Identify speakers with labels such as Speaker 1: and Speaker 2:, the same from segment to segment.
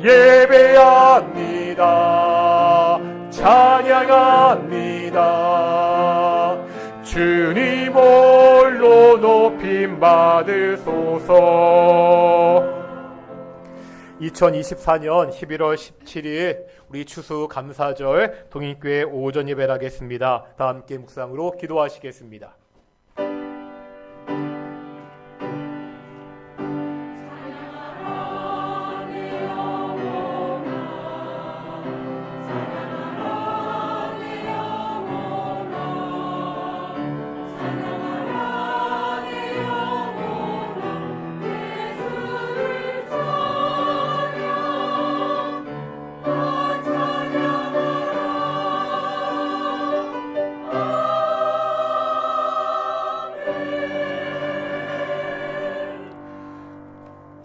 Speaker 1: 예배합니다. 찬양합니다. 주님 홀로 높임 받으소서. 2024년 11월 17일 우리 추수 감사절 동인교회 오전 예배를 하겠습니다. 다 함께 묵상으로 기도하시겠습니다.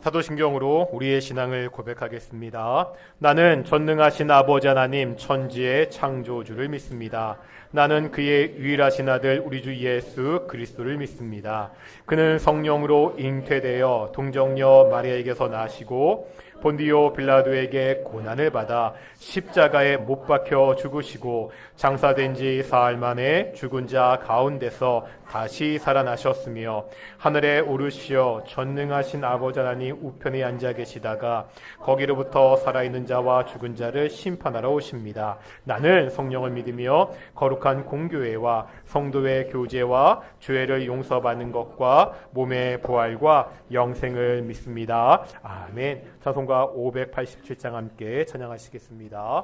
Speaker 1: 사도신경으로 우리의 신앙을 고백하겠습니다. 나는 전능하신 아버지 하나님 천지의 창조주를 믿습니다. 나는 그의 유일하신 아들 우리 주 예수 그리스도를 믿습니다. 그는 성령으로 잉태되어 동정녀 마리아에게서 나시고 본디오 빌라도에게 고난을 받아 십자가에 못 박혀 죽으시고 장사된 지 사흘 만에 죽은 자 가운데서 다시 살아나셨으며 하늘에 오르시어 전능하신 아버지 하나님 우편에 앉아 계시다가 거기로부터 살아있는 자와 죽은 자를 심판하러 오십니다. 나는 성령을 믿으며 거룩한 공교회와 성도의 교제와 죄를 용서받는 것과 몸의 부활과 영생을 믿습니다. 아멘. 찬송가 587장 함께 찬양하시겠습니다.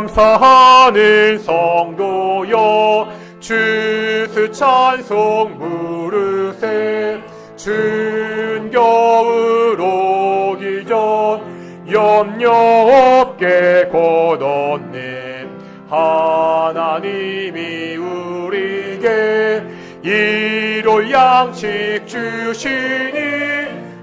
Speaker 1: 감사하는 성도여 추수 찬송 부르세. 추운 겨울 오기 전 염려 없게 걷었네. 하나님이 우리에게 일월 양식 주시니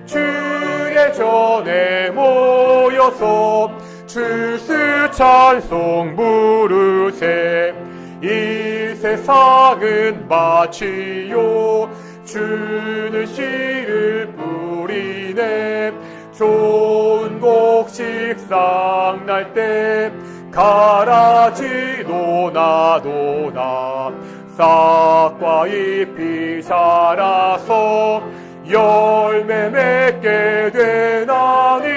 Speaker 1: 주의 전에 모여서 추수 찬송 부르세. 이 세상은 마치요 주는 씨를 뿌리네. 좋은 곡 식상 날 때 가라지 노나노나 싹과 잎이 자라서 열매 맺게 되나니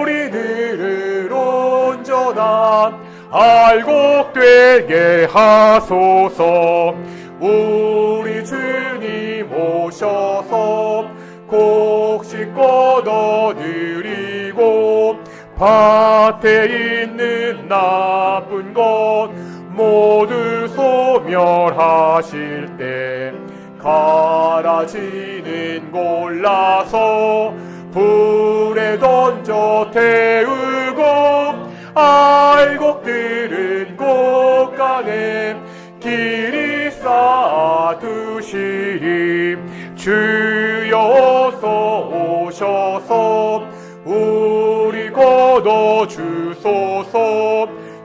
Speaker 1: 우리들을 온전한 알곡 되게 하소서. 우리 주님 오셔서 곡식 걷어들이고 밭에 있는 나쁜 것 모두 소멸하실 때 가라지는 골라서 불에 던져 태우고 알곡들은 곳간에 길이 쌓아두시리. 주여 어서 오셔서 우리 걷어주소서.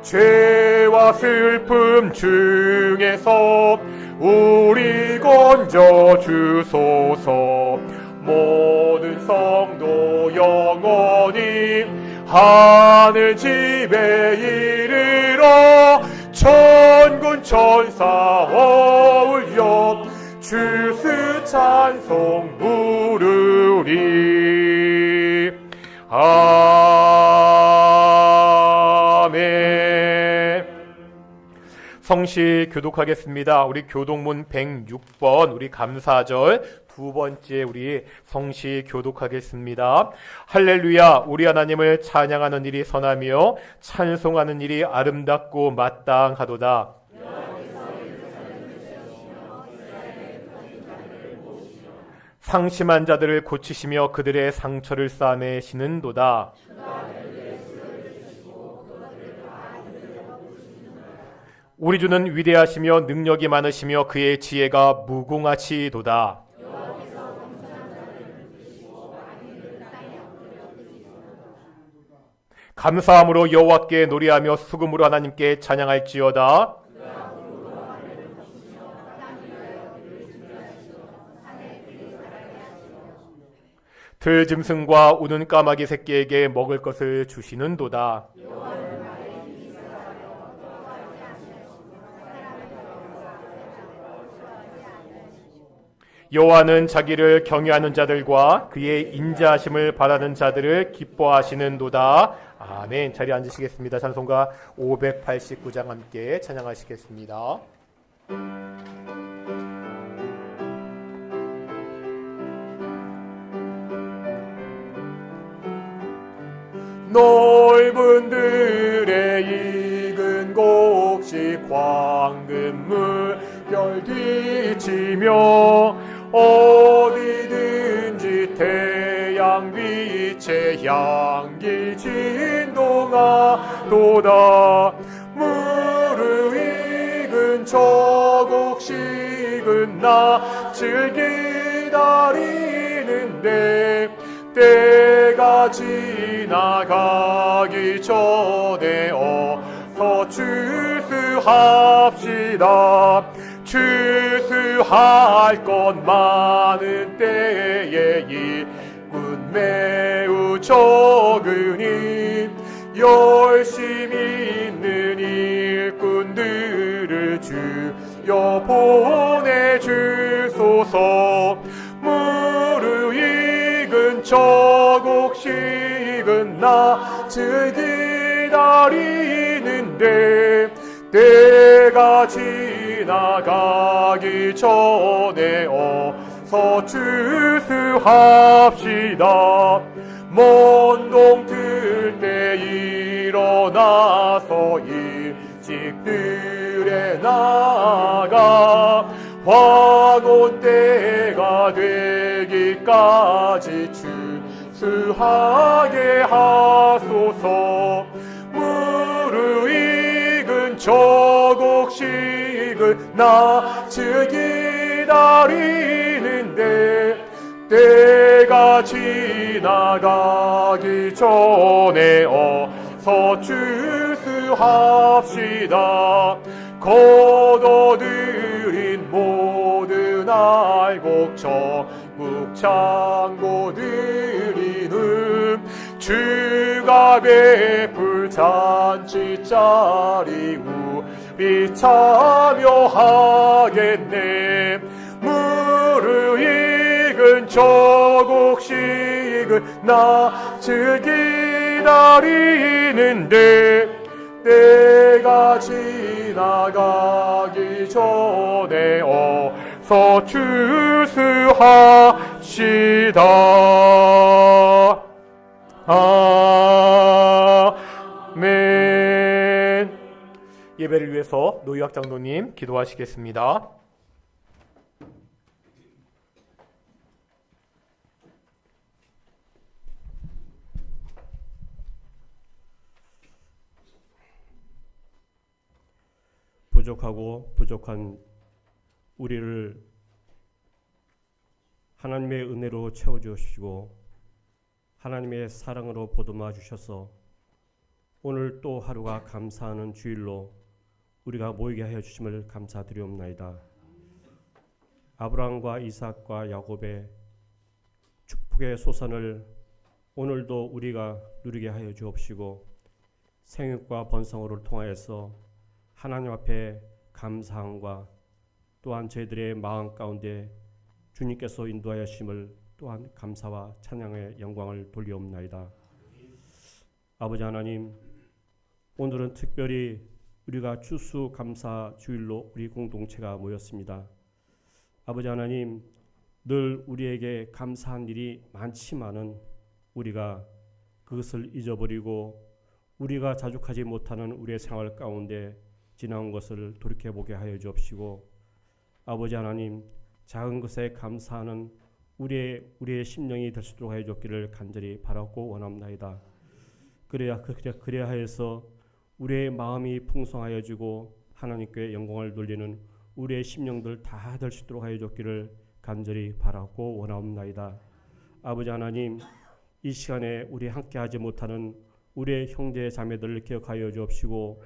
Speaker 1: 죄와 슬픔 중에서 우리 건져주소서. 모든 성도 영원히 하늘 집에 이르러 천군 천사 어울려 추수 찬송 부르리. 아멘. 성시 교독하겠습니다. 우리 교독문 106번 우리 감사절 두 번째 우리 성시 교독하겠습니다. 할렐루야. 우리 하나님을 찬양하는 일이 선하며 찬송하는 일이 아름답고 마땅하도다. 상심한 자들을 고치시며 그들의 상처를 싸매시는도다. 우리 주는 위대하시며 능력이 많으시며 그의 지혜가 무궁하시도다. 감사함으로 여호와께 노래하며 수금으로 하나님께 찬양할지어다. 들짐승과 우는 까마귀 새끼에게 먹을 것을 주시는도다. 여호와는 자기를 경외하는 자들과 그의 인자하심을 바라는 자들을 기뻐하시는도다. 아멘. 자리에 앉으시겠습니다. 찬송가 589장 함께 찬양하시겠습니다. 넓은 들에 익은 곡식 황금물 별 뒤치며 어디든지 태양 빛의 향기 진동하도다. 무르익은 저 곡식은 낯을 기다리는데 때가 지나가기 전에 어서 추수합시다. 추수할 것 많은 때에 일꾼 매우 적으니 열심히 있는 일꾼들을 주여 보내주소서. 무르익은 저 곡식은 낯을 기다리는데 때가 지나가기 전에 어서 추수합시다. 먼 동 틀 때 일어나서 일찍 들에 나가 황혼 때가 되기까지 추수하게 하소서. 무르익은 저 곡식은 낯을 기다리는데 때가 지나가기 전에 어서 추수합시다. 거둬들인 모든 알곡 전국 창고들이는 주가 베풀 잔치자리 우리 참여하겠네. 무르익은 저 곡식은 낯을 기다리는데 때가 지나가기 전에 어서 추수합시다. 아멘. 예배를 위해서 노유학 장로님 기도하시겠습니다.
Speaker 2: 부족하고 부족한 우리를 하나님의 은혜로 채워주시고 하나님의 사랑으로 보듬어 주셔서 오늘 또 하루가 감사하는 주일로 우리가 모이게 하여 주심을 감사드리옵나이다. 아브라함과 이삭과 야곱의 축복의 소산을 오늘도 우리가 누리게 하여 주옵시고 생육과 번성으로 통하여서 하나님 앞에 감사함과 또한 저희들의 마음 가운데 주님께서 인도하여 주심을 또한 감사와 찬양의 영광을 돌리옵나이다. 아버지 하나님, 오늘은 특별히 우리가 추수감사 주일로 우리 공동체가 모였습니다. 아버지 하나님, 늘 우리에게 감사한 일이 많지만은 우리가 그것을 잊어버리고 우리가 자족하지 못하는 우리의 생활 가운데 지나온 것을 돌이켜보게 하여 주옵시고, 아버지 하나님, 작은 것에 감사하는 우리의 심령이 될 수 있도록 하여 주옵기를 간절히 바라고 원합나이다. 그래야 하여서 우리의 마음이 풍성하여지고 하나님께 영광을 돌리는 우리의 심령들 다 될 수 있도록 하여 주옵기를 간절히 바라고 원합나이다. 아버지 하나님, 이 시간에 우리 함께하지 못하는 우리의 형제 자매들을 기억하여 주옵시고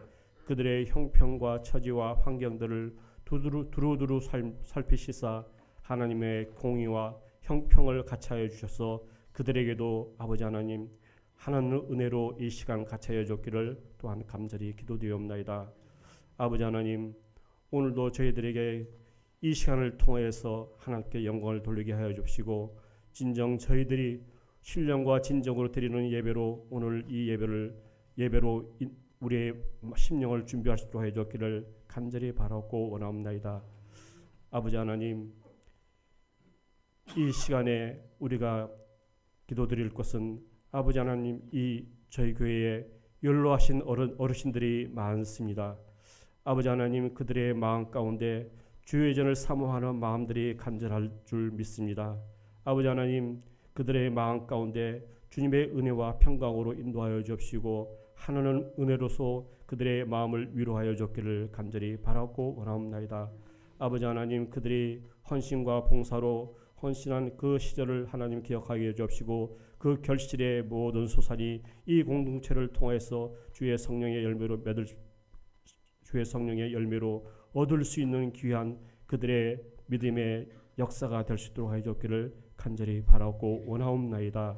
Speaker 2: 그들의 형편과 처지와 환경들을 두루두루 살피시사 하나님의 공의와 형평을 같이하여 주셔서 그들에게도 아버지 하나님 하나님의 은혜로 이 시간 같이 하여 줬기를 또한 간절히 기도드리옵나이다. 아버지 하나님, 오늘도 저희들에게 이 시간을 통하여서 하나님께 영광을 돌리게 하여 주시고, 진정 저희들이 신령과 진정으로 드리는 예배로 오늘 이 예배로 우리의 심령을 준비할 수 있도록 하여 주기를 간절히 바라고 원하옵나이다. 아버지 하나님, 이 시간에 우리가 기도드릴 것은 아버지 하나님, 이 저희 교회에 연로하신 어르신들이 많습니다. 아버지 하나님, 그들의 마음 가운데 주의 전을 사모하는 마음들이 간절할 줄 믿습니다. 아버지 하나님, 그들의 마음 가운데 주님의 은혜와 평강으로 인도하여 주옵시고, 하나는 은혜로서 그들의 마음을 위로하여 줬기를 간절히 바라고 원하옵나이다. 아버지 하나님, 그들이 헌신과 봉사로 헌신한 그 시절을 하나님 기억하게 해 주옵시고, 그 결실의 모든 소산이 이 공동체를 통해서 주의 성령의 열매로 얻을 수 있는 귀한 그들의 믿음의 역사가 될 수 있도록 하여 주기를 간절히 바라고 원하옵나이다.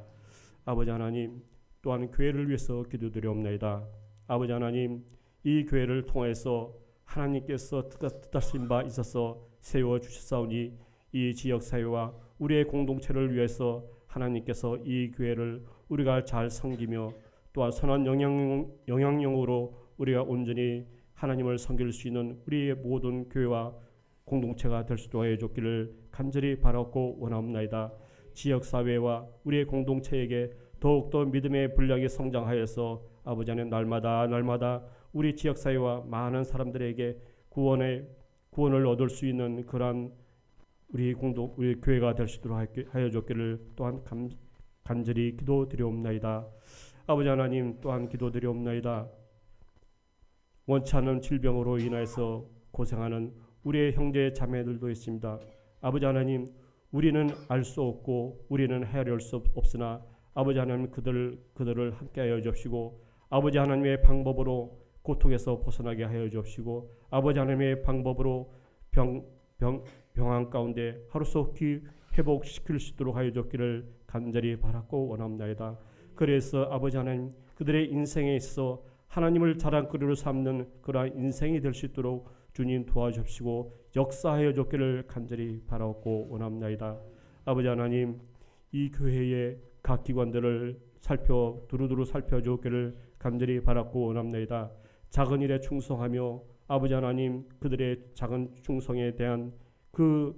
Speaker 2: 아버지 하나님, 또한 교회를 위해서 기도드리옵나이다. 아버지 하나님, 이 교회를 통해서 하나님께서 뜻하신 바 있어서 세워주셨사오니, 이 지역사회와 우리의 공동체를 위해서 하나님께서 이 교회를 우리가 잘 섬기며 또한 선한 영향력으로 우리가 온전히 하나님을 섬길 수 있는 우리의 모든 교회와 공동체가 될 수 있도록 해줬기를 간절히 바라고 원하옵나이다. 지역사회와 우리의 공동체에게 더욱더 믿음의 분량이 성장하여서 아버지 하나님, 날마다 우리 지역사회와 많은 사람들에게 구원을 얻을 수 있는 그러한 우리 교회가 될 수 있도록 하여 줬기를 또한 간절히 기도드리옵나이다. 아버지 하나님, 또한 기도드리옵나이다. 원치 않는 질병으로 인해서 고생하는 우리의 형제 자매들도 있습니다. 아버지 하나님, 우리는 알 수 없고 우리는 헤아릴 수 없으나 아버지 하나님, 그들을 함께하여 주옵시고, 아버지 하나님의 방법으로 고통에서 벗어나게 하여 주옵시고, 아버지 하나님의 방법으로 병환 가운데 하루속히 회복시킬 수 있도록 하여 주기를 간절히 바라고 원합니다. 그래서 아버지 하나님, 그들의 인생에 있어 하나님을 자랑거리로 삼는 그러한 인생이 될 수 있도록 주님 도와주시고 역사하여 주기를 간절히 바라고 원합니다. 아버지 하나님, 이 교회의 각 기관들을 두루두루 살펴주기를 간절히 바라고 원합니다. 작은 일에 충성하며 아버지 하나님, 그들의 작은 충성에 대한 그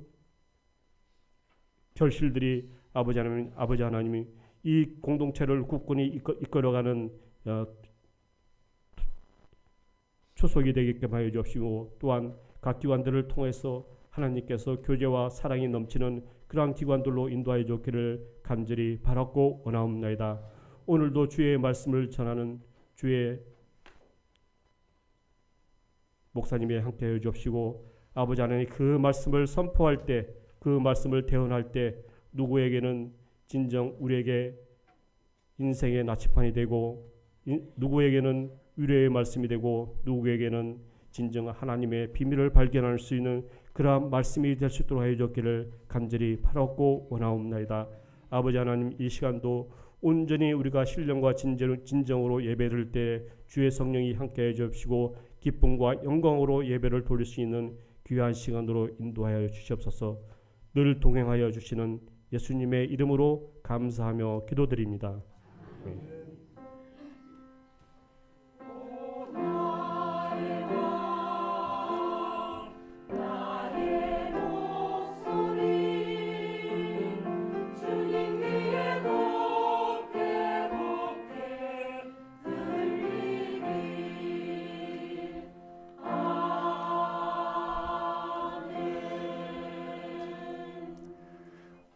Speaker 2: 결실들이 아버지 하나님이 이 공동체를 굳건히 이끌어가는 초석이 되게끔 하여 주시고, 또한 각 기관들을 통해서 하나님께서 교제와 사랑이 넘치는 그러한 기관들로 인도하여 주기를 간절히 바라고 원하옵나이다. 오늘도 주의 말씀을 전하는 주의 목사님이 함께해 주옵시고, 아버지 하나님, 그 말씀을 선포할 때, 그 말씀을 대언할 때 누구에게는 진정 우리에게 인생의 나치판이 되고, 누구에게는 위로의 말씀이 되고, 누구에게는 진정 하나님의 비밀을 발견할 수 있는 그러한 말씀이 될 수 있도록 하여 주기를 간절히 바라고 원하옵나이다. 아버지 하나님, 이 시간도 온전히 우리가 신령과 진정으로 예배를 때 주의 성령이 함께해 주시고 기쁨과 영광으로 예배를 돌릴 수 있는 귀한 시간으로 인도하여 주시옵소서. 늘 동행하여 주시는 예수님의 이름으로 감사하며 기도드립니다.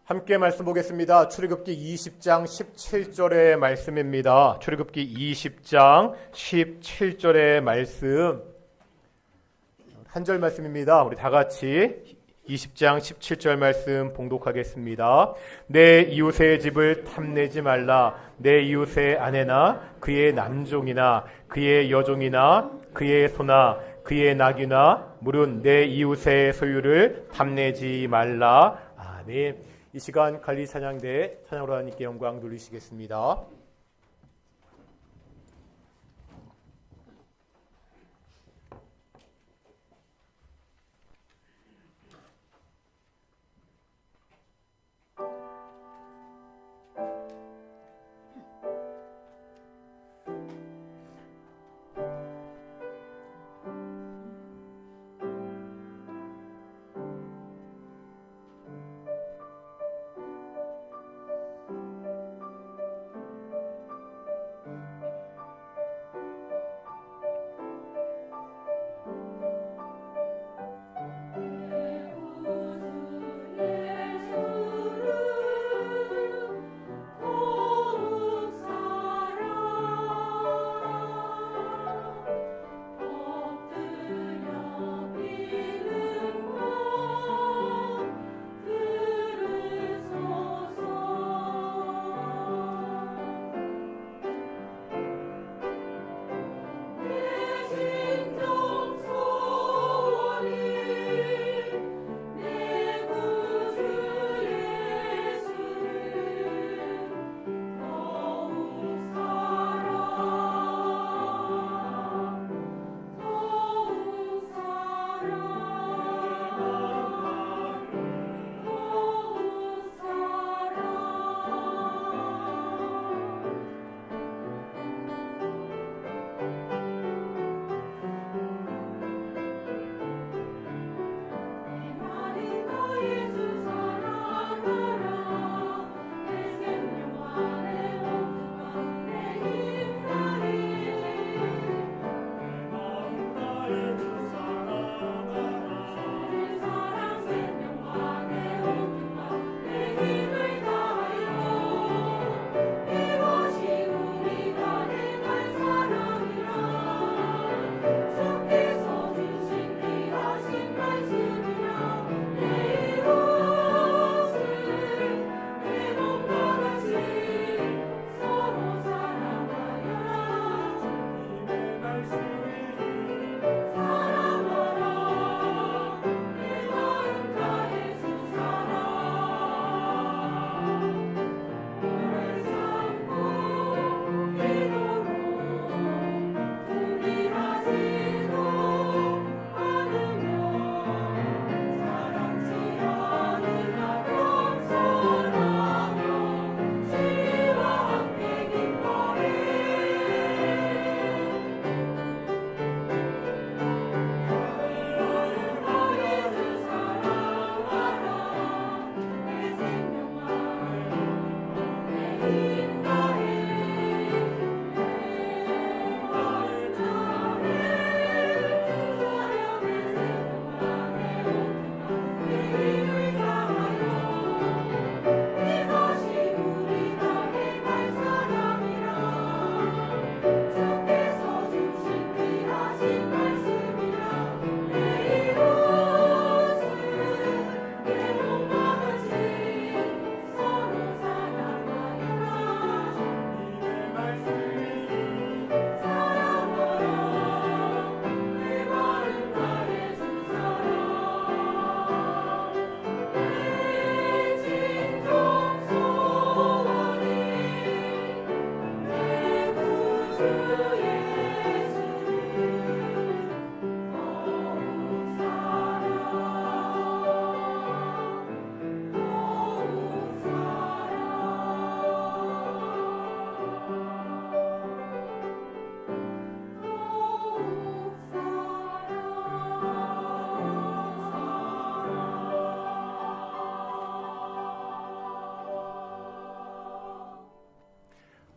Speaker 1: 함께 말씀 보겠습니다. 출애굽기 20장 17절의 말씀입니다. 출애굽기 20장 17절의 말씀, 한 절 말씀입니다. 우리 다 같이 20장 17절 말씀 봉독하겠습니다. 내 이웃의 집을 탐내지 말라. 내 이웃의 아내나 그의 남종이나 그의 여종이나 그의 소나 그의 낙이나 물은 내 이웃의 소유를 탐내지 말라. 아멘. 이 시간 관리 찬양대에 찬양으로 하나님께 영광 돌리시겠습니다.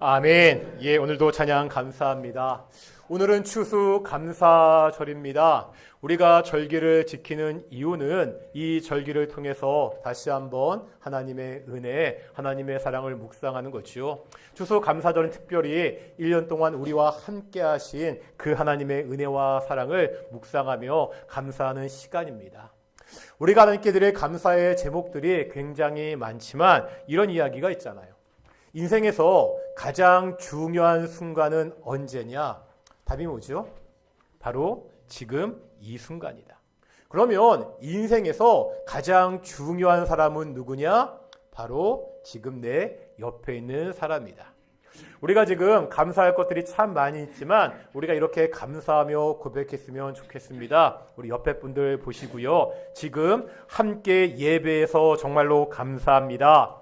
Speaker 1: 아멘. 예, 오늘도 찬양 감사합니다. 오늘은 추수 감사절입니다. 우리가 절기를 지키는 이유는 이 절기를 통해서 다시 한번 하나님의 은혜, 하나님의 사랑을 묵상하는 거지요. 추수 감사절은 특별히 1년 동안 우리와 함께 하신 그 하나님의 은혜와 사랑을 묵상하며 감사하는 시간입니다. 우리가 하나님께 드릴 감사의 제목들이 굉장히 많지만 이런 이야기가 있잖아요. 인생에서 가장 중요한 순간은 언제냐? 답이 뭐죠? 바로 지금 이 순간이다. 그러면 인생에서 가장 중요한 사람은 누구냐? 바로 지금 내 옆에 있는 사람이다. 우리가 지금 감사할 것들이 참 많이 있지만 우리가 이렇게 감사하며 고백했으면 좋겠습니다. 우리 옆에 분들 보시고요. 지금 함께 예배해서 정말로 감사합니다.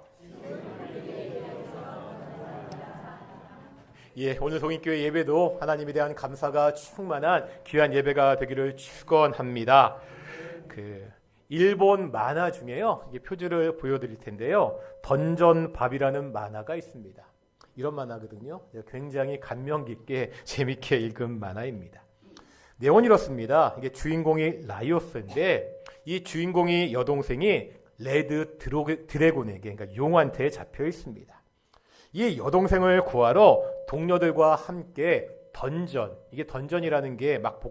Speaker 1: 예, 오늘 동인교회 예배도 하나님에 대한 감사가 충만한 귀한 예배가 되기를 축원합니다. 일본 만화 중에요. 이게 표지를 보여드릴 텐데요. 던전밥이라는 만화가 있습니다. 이런 만화거든요. 굉장히 감명 깊게 재밌게 읽은 만화입니다. 내용은 이렇습니다. 이게 주인공이 라이오스인데 이 주인공이 여동생이 레드 드래곤에게, 그러니까 용한테 잡혀 있습니다. 이 여동생을 구하러 동료들과 함께 이게 던전이라는 게 막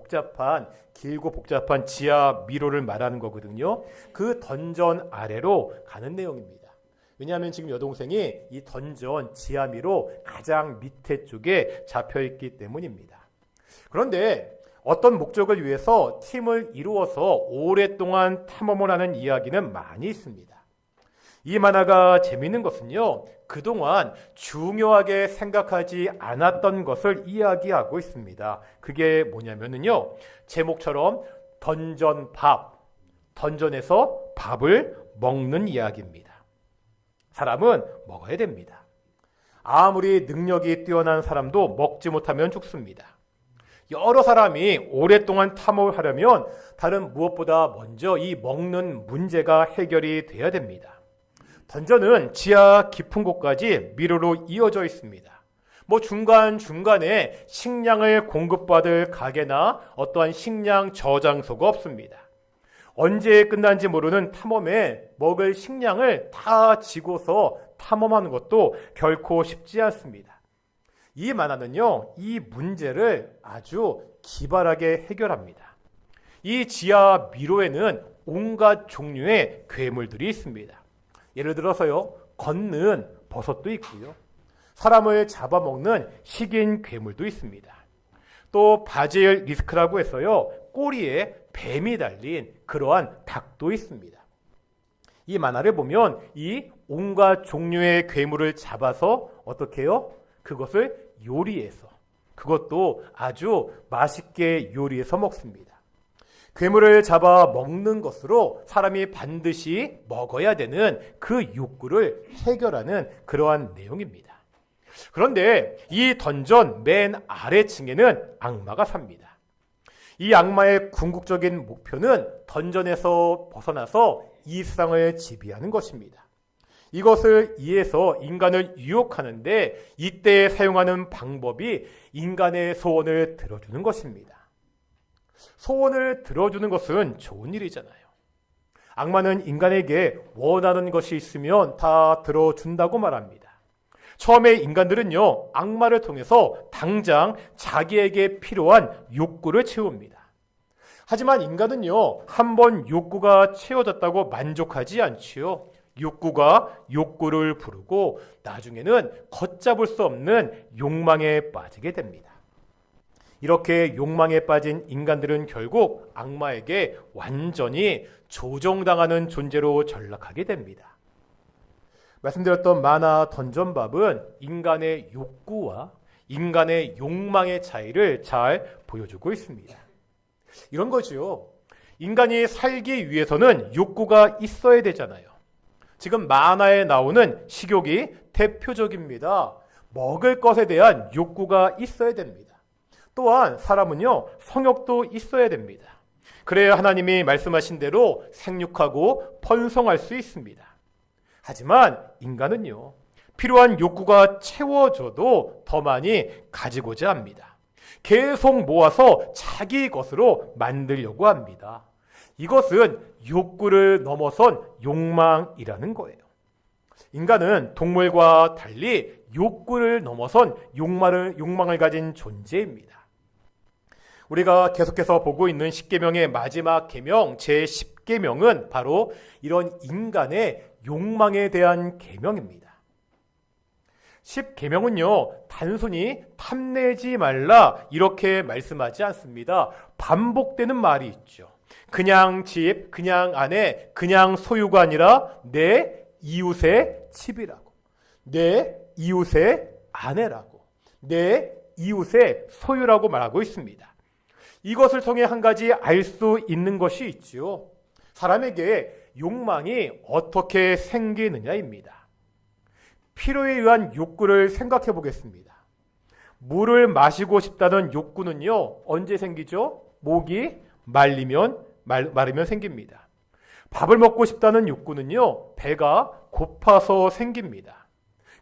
Speaker 1: 길고 복잡한 지하 미로를 말하는 거거든요. 그 던전 아래로 가는 내용입니다. 왜냐하면 지금 여동생이 이 던전 지하미로 가장 밑에 쪽에 잡혀있기 때문입니다. 그런데 어떤 목적을 위해서 팀을 이루어서 오랫동안 탐험을 하는 이야기는 많이 있습니다. 이 만화가 재미있는 것은요, 그동안 중요하게 생각하지 않았던 것을 이야기하고 있습니다. 그게 뭐냐면요, 제목처럼 던전에서 밥을 먹는 이야기입니다. 사람은 먹어야 됩니다. 아무리 능력이 뛰어난 사람도 먹지 못하면 죽습니다. 여러 사람이 오랫동안 탐험을 하려면 다른 무엇보다 먼저 이 먹는 문제가 해결이 돼야 됩니다. 던전은 지하 깊은 곳까지 미로로 이어져 있습니다. 중간중간에 식량을 공급받을 가게나 어떠한 식량 저장소가 없습니다. 언제 끝난지 모르는 탐험에 먹을 식량을 다 지고서 탐험하는 것도 결코 쉽지 않습니다. 이 만화는요, 이 문제를 아주 기발하게 해결합니다. 이 지하 미로에는 온갖 종류의 괴물들이 있습니다. 예를 들어서요, 걷는 버섯도 있고요, 사람을 잡아먹는 식인 괴물도 있습니다. 또 바질 리스크라고 해서요, 꼬리에 뱀이 달린 그러한 닭도 있습니다. 이 만화를 보면 이 온갖 종류의 괴물을 잡아서 어떻게 해요? 그것을 요리해서, 그것도 아주 맛있게 요리해서 먹습니다. 괴물을 잡아 먹는 것으로 사람이 반드시 먹어야 되는 그 욕구를 해결하는 그러한 내용입니다. 그런데 이 던전 맨 아래층에는 악마가 삽니다. 이 악마의 궁극적인 목표는 던전에서 벗어나서 이 세상을 지배하는 것입니다. 이것을 이해해서 인간을 유혹하는데 이때 사용하는 방법이 인간의 소원을 들어주는 것입니다. 소원을 들어주는 것은 좋은 일이잖아요. 악마는 인간에게 원하는 것이 있으면 다 들어준다고 말합니다. 처음에 인간들은요, 악마를 통해서 당장 자기에게 필요한 욕구를 채웁니다. 하지만 인간은요, 한번 욕구가 채워졌다고 만족하지 않지요. 욕구가 욕구를 부르고 나중에는 걷잡을 수 없는 욕망에 빠지게 됩니다. 이렇게 욕망에 빠진 인간들은 결국 악마에게 완전히 조종당하는 존재로 전락하게 됩니다. 말씀드렸던 만화 던전밥은 인간의 욕구와 인간의 욕망의 차이를 잘 보여주고 있습니다. 이런 거죠. 인간이 살기 위해서는 욕구가 있어야 되잖아요. 지금 만화에 나오는 식욕이 대표적입니다. 먹을 것에 대한 욕구가 있어야 됩니다. 또한 사람은요, 성욕도 있어야 됩니다. 그래야 하나님이 말씀하신 대로 생육하고 번성할 수 있습니다. 하지만 인간은요, 필요한 욕구가 채워져도 더 많이 가지고자 합니다. 계속 모아서 자기 것으로 만들려고 합니다. 이것은 욕구를 넘어선 욕망이라는 거예요. 인간은 동물과 달리 욕구를 넘어선 욕망을 가진 존재입니다. 우리가 계속해서 보고 있는 십계명의 마지막 계명 제10계명은 바로 이런 인간의 욕망에 대한 계명입니다. 10계명은요, 단순히 탐내지 말라 이렇게 말씀하지 않습니다. 반복되는 말이 있죠. 그냥 집, 그냥 아내, 그냥 소유가 아니라 내 이웃의 집이라고, 내 이웃의 아내라고, 내 이웃의 소유라고 말하고 있습니다. 이것을 통해 한 가지 알 수 있는 것이 있죠. 사람에게 욕망이 어떻게 생기느냐입니다. 필요에 의한 욕구를 생각해 보겠습니다. 물을 마시고 싶다는 욕구는요, 언제 생기죠? 목이 마르면 생깁니다. 밥을 먹고 싶다는 욕구는요, 배가 고파서 생깁니다.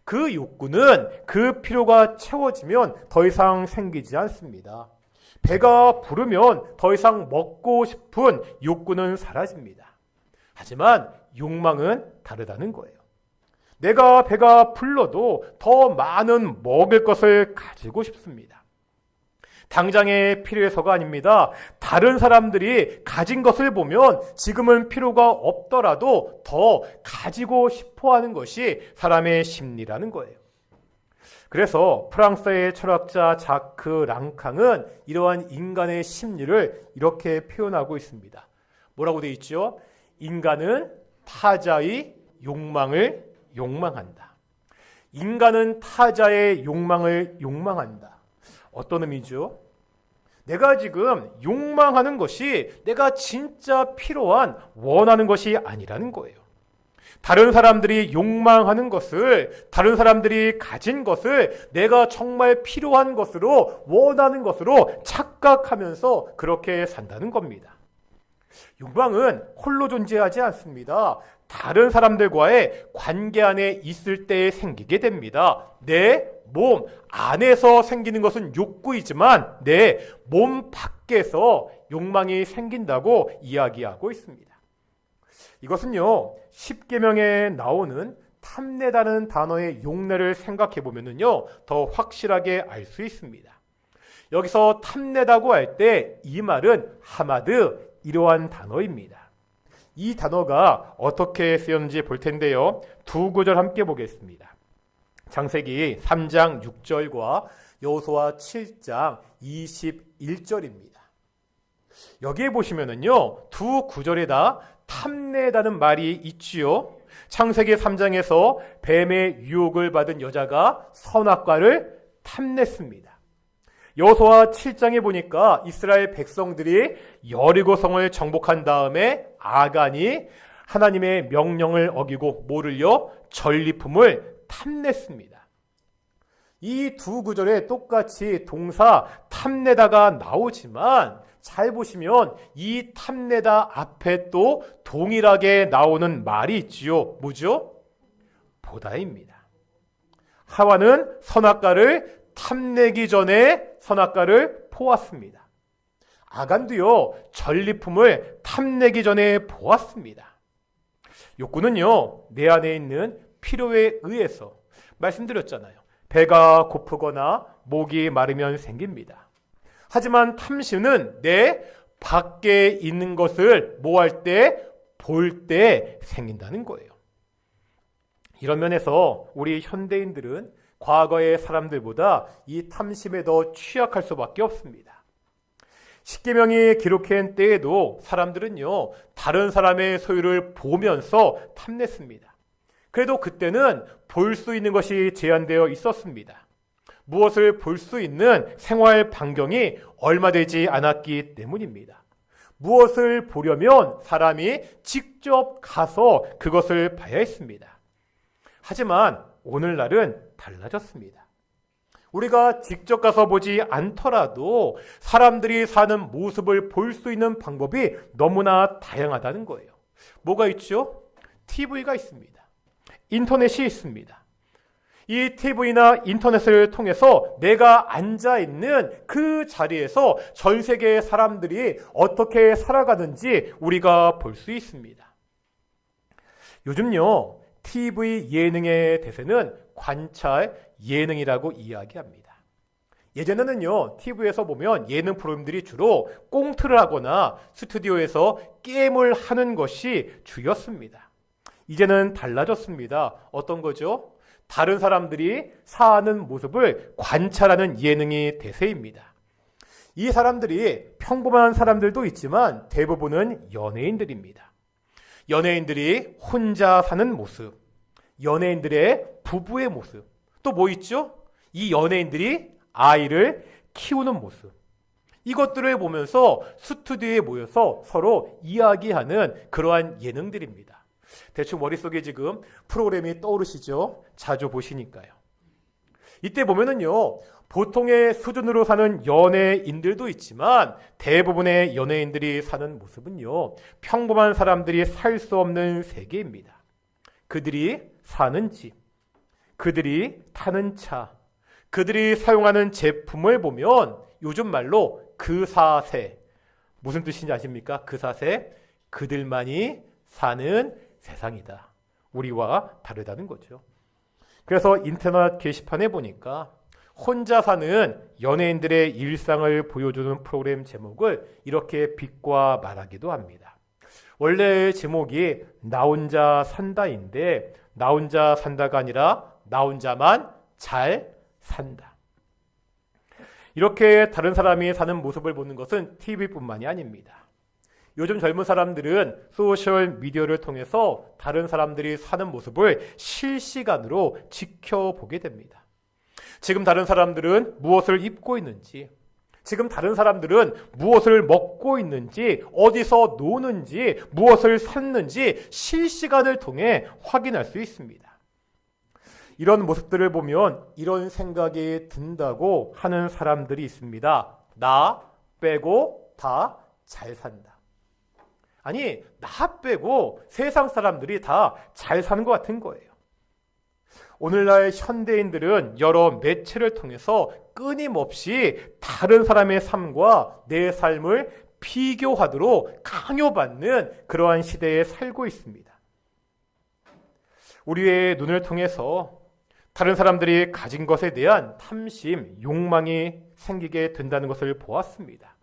Speaker 1: 그 욕구는 그 필요가 채워지면 더 이상 생기지 않습니다. 배가 부르면 더 이상 먹고 싶은 욕구는 사라집니다. 하지만 욕망은 다르다는 거예요. 내가 배가 불러도 더 많은 먹을 것을 가지고 싶습니다. 당장의 필요해서가 아닙니다. 다른 사람들이 가진 것을 보면 지금은 필요가 없더라도 더 가지고 싶어 하는 것이 사람의 심리라는 거예요. 그래서 프랑스의 철학자 자크 랑캉은 이러한 인간의 심리를 이렇게 표현하고 있습니다. 뭐라고 되어 있죠? 인간은 타자의 욕망을 욕망한다. 인간은 타자의 욕망을 욕망한다. 어떤 의미죠? 내가 지금 욕망하는 것이 내가 진짜 필요한 원하는 것이 아니라는 거예요. 다른 사람들이 욕망하는 것을, 다른 사람들이 가진 것을 내가 정말 필요한 것으로, 원하는 것으로 착각하면서 그렇게 산다는 겁니다. 욕망은 홀로 존재하지 않습니다. 다른 사람들과의 관계 안에 있을 때 생기게 됩니다. 내 몸 안에서 생기는 것은 욕구이지만 내 몸 밖에서 욕망이 생긴다고 이야기하고 있습니다. 이것은요, 십계명에 나오는 탐내다는 단어의 용례를 생각해 보면요, 더 확실하게 알 수 있습니다. 여기서 탐내다고 할 때 이 말은 하마드, 이러한 단어입니다. 이 단어가 어떻게 쓰였는지 볼 텐데요, 두 구절 함께 보겠습니다. 창세기 3장 6절과 여호수아 7장 21절입니다. 여기에 보시면은요, 두 구절에 다 탐내다는 말이 있지요. 창세기 3장에서 뱀의 유혹을 받은 여자가 선악과를 탐냈습니다. 여호수아 7장에 보니까 이스라엘 백성들이 여리고성을 정복한 다음에 아간이 하나님의 명령을 어기고 뭐를요? 전리품을 탐냈습니다. 이 두 구절에 똑같이 동사 탐내다가 나오지만 잘 보시면 이 탐내다 앞에 또 동일하게 나오는 말이 있지요. 뭐죠? 보다입니다. 하와는 선악과를 탐내기 전에 선악과를 보았습니다. 아간도요, 전리품을 탐내기 전에 보았습니다. 욕구는요, 내 안에 있는 필요에 의해서, 말씀드렸잖아요, 배가 고프거나 목이 마르면 생깁니다. 하지만 탐심은 내 밖에 있는 것을 뭐 할 때? 볼 때 생긴다는 거예요. 이런 면에서 우리 현대인들은 과거의 사람들보다 이 탐심에 더 취약할 수밖에 없습니다. 십계명이 기록한 때에도 사람들은요, 다른 사람의 소유를 보면서 탐냈습니다. 그래도 그때는 볼 수 있는 것이 제한되어 있었습니다. 무엇을 볼 수 있는 생활 반경이 얼마 되지 않았기 때문입니다. 무엇을 보려면 사람이 직접 가서 그것을 봐야 했습니다. 하지만 오늘날은 달라졌습니다. 우리가 직접 가서 보지 않더라도 사람들이 사는 모습을 볼 수 있는 방법이 너무나 다양하다는 거예요. 뭐가 있죠? TV가 있습니다. 인터넷이 있습니다. 이 TV나 인터넷을 통해서 내가 앉아있는 그 자리에서 전 세계의 사람들이 어떻게 살아가는지 우리가 볼 수 있습니다. 요즘요, TV 예능의 대세는 관찰 예능이라고 이야기합니다. 예전에는요, TV에서 보면 예능 프로그램들이 주로 꽁트를 하거나 스튜디오에서 게임을 하는 것이 주였습니다. 이제는 달라졌습니다. 어떤 거죠? 다른 사람들이 사는 모습을 관찰하는 예능이 대세입니다. 이 사람들이 평범한 사람들도 있지만 대부분은 연예인들입니다. 연예인들이 혼자 사는 모습, 연예인들의 부부의 모습. 또 뭐 있죠? 이 연예인들이 아이를 키우는 모습. 이것들을 보면서 스튜디오에 모여서 서로 이야기하는 그러한 예능들입니다. 대충 머릿속에 지금 프로그램이 떠오르시죠? 자주 보시니까요. 이때 보면은요, 보통의 수준으로 사는 연예인들도 있지만 대부분의 연예인들이 사는 모습은요, 평범한 사람들이 살 수 없는 세계입니다. 그들이 사는 집, 그들이 타는 차, 그들이 사용하는 제품을 보면 요즘 말로 그사세. 무슨 뜻인지 아십니까? 그사세. 그들만이 사는 세상이다. 우리와 다르다는 거죠. 그래서 인터넷 게시판에 보니까 혼자 사는 연예인들의 일상을 보여주는 프로그램 제목을 이렇게 빛과 말하기도 합니다. 원래 제목이 나 혼자 산다인데 나 혼자 산다가 아니라 나 혼자만 잘 산다. 이렇게 다른 사람이 사는 모습을 보는 것은 TV뿐만이 아닙니다. 요즘 젊은 사람들은 소셜 미디어를 통해서 다른 사람들이 사는 모습을 실시간으로 지켜보게 됩니다. 지금 다른 사람들은 무엇을 입고 있는지, 지금 다른 사람들은 무엇을 먹고 있는지, 어디서 노는지, 무엇을 샀는지 실시간을 통해 확인할 수 있습니다. 이런 모습들을 보면 이런 생각이 든다고 하는 사람들이 있습니다. 나 빼고 다 잘 산다. 아니, 나 빼고 세상 사람들이 다 잘 사는 것 같은 거예요. 오늘날 현대인들은 여러 매체를 통해서 끊임없이 다른 사람의 삶과 내 삶을 비교하도록 강요받는 그러한 시대에 살고 있습니다. 우리의 눈을 통해서 다른 사람들이 가진 것에 대한 탐심, 욕망이 생기게 된다는 것을 보았습니다.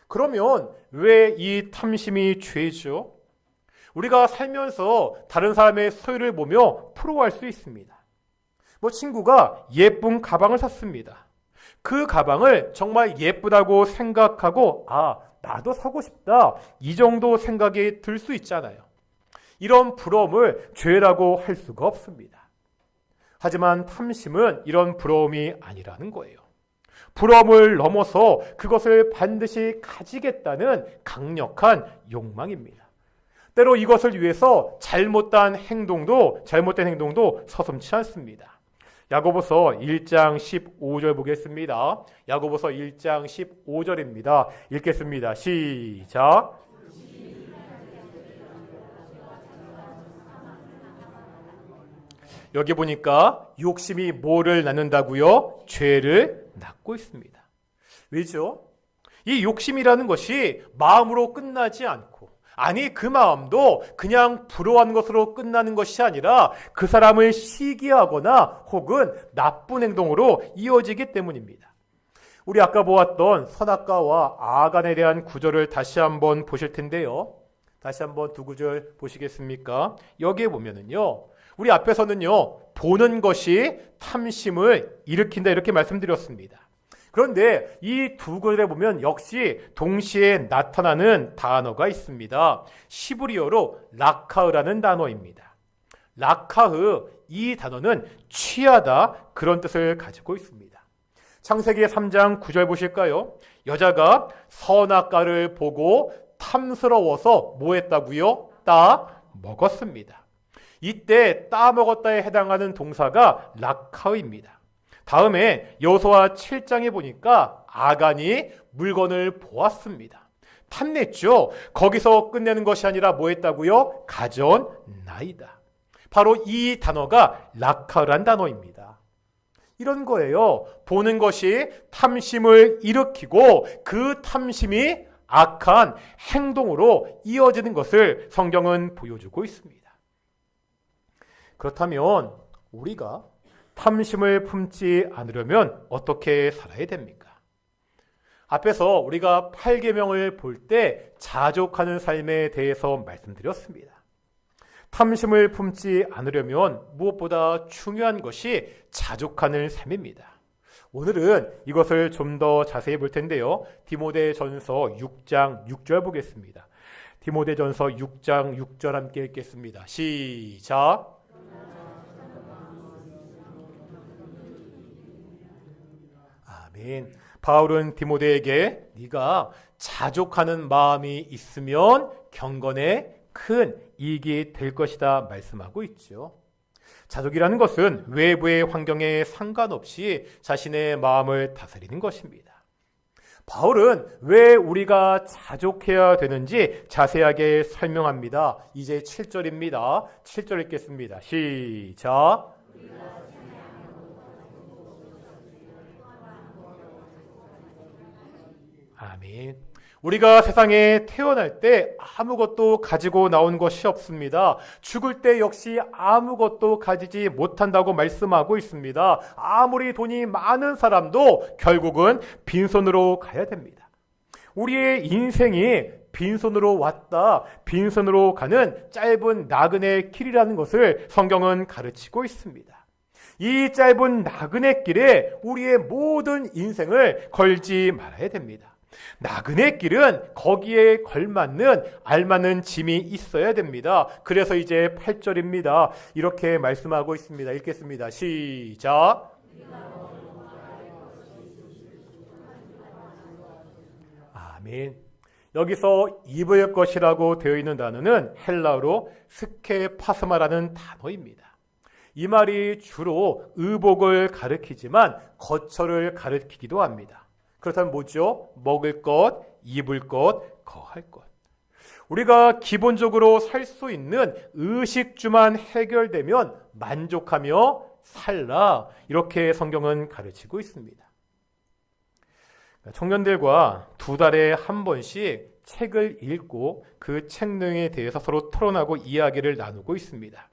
Speaker 1: 그러면 왜 이 탐심이 죄죠? 우리가 살면서 다른 사람의 소유를 보며 부러워할 수 있습니다. 친구가 예쁜 가방을 샀습니다. 그 가방을 정말 예쁘다고 생각하고 나도 사고 싶다. 이 정도 생각이 들 수 있잖아요. 이런 부러움을 죄라고 할 수가 없습니다. 하지만 탐심은 이런 부러움이 아니라는 거예요. 부러움을 넘어서 그것을 반드시 가지겠다는 강력한 욕망입니다. 때로 이것을 위해서 잘못된 행동도 서슴지 않습니다. 야고보서 1장 15절 보겠습니다. 야고보서 1장 15절입니다. 읽겠습니다. 시작. 여기 보니까 욕심이 뭐를 낳는다고요? 죄를 낳고 있습니다. 왜죠? 이 욕심이라는 것이 마음으로 끝나지 않고, 아니 그 마음도 그냥 부러워하는 것으로 끝나는 것이 아니라 그 사람을 시기하거나 혹은 나쁜 행동으로 이어지기 때문입니다. 우리 아까 보았던 선악과와 아간에 대한 구절을 다시 한번 보실 텐데요. 다시 한번 두 구절 보시겠습니까? 여기에 보면은요, 우리 앞에서는요, 보는 것이 탐심을 일으킨다 이렇게 말씀드렸습니다. 그런데 이 두 구절에 보면 역시 동시에 나타나는 단어가 있습니다. 시브리어로 라카흐라는 단어입니다. 라카흐, 이 단어는 취하다 그런 뜻을 가지고 있습니다. 창세기 3장 9절 보실까요? 여자가 선악과를 보고 탐스러워서 뭐 했다고요? 따 먹었습니다. 이때 따먹었다에 해당하는 동사가 라카흐입니다. 다음에 여호수아 7장에 보니까 아간이 물건을 보았습니다. 탐냈죠. 거기서 끝내는 것이 아니라 뭐 했다고요? 가져나이다. 바로 이 단어가 라카흐란 단어입니다. 이런 거예요. 보는 것이 탐심을 일으키고 그 탐심이 악한 행동으로 이어지는 것을 성경은 보여주고 있습니다. 그렇다면 우리가 탐심을 품지 않으려면 어떻게 살아야 됩니까? 앞에서 우리가 8계명을 볼 때 자족하는 삶에 대해서 말씀드렸습니다. 탐심을 품지 않으려면 무엇보다 중요한 것이 자족하는 삶입니다. 오늘은 이것을 좀 더 자세히 볼 텐데요. 디모데전서 6장 6절 보겠습니다. 디모데전서 6장 6절 함께 읽겠습니다. 시작. 아멘. 바울은 디모데에게 네가 자족하는 마음이 있으면 경건에 큰 이익이 될 것이다 말씀하고 있죠. 자족이라는 것은 외부의 환경에 상관없이 자신의 마음을 다스리는 것입니다. 바울은 왜 우리가 자족해야 되는지 자세하게 설명합니다. 이제 7절입니다. 7절 읽겠습니다. 시작. 아멘. 우리가 세상에 태어날 때 아무것도 가지고 나온 것이 없습니다. 죽을 때 역시 아무것도 가지지 못한다고 말씀하고 있습니다. 아무리 돈이 많은 사람도 결국은 빈손으로 가야 됩니다. 우리의 인생이 빈손으로 왔다, 빈손으로 가는 짧은 나그네 길이라는 것을 성경은 가르치고 있습니다. 이 짧은 나그네 길에 우리의 모든 인생을 걸지 말아야 됩니다. 나그네 길은 거기에 걸맞는 알맞는 짐이 있어야 됩니다. 그래서 이제 8절입니다. 이렇게 말씀하고 있습니다. 읽겠습니다. 시작. 아멘. 여기서 입을 것이라고 되어 있는 단어는 헬라어로 스케파스마라는 단어입니다. 이 말이 주로 의복을 가리키지만 거처를 가리키기도 합니다. 그렇다면 뭐죠? 먹을 것, 입을 것, 거할 것. 우리가 기본적으로 살 수 있는 의식주만 해결되면 만족하며 살라. 이렇게 성경은 가르치고 있습니다. 청년들과 2달에 한 번씩 책을 읽고 그 책 내용에 대해서 서로 토론하고 이야기를 나누고 있습니다.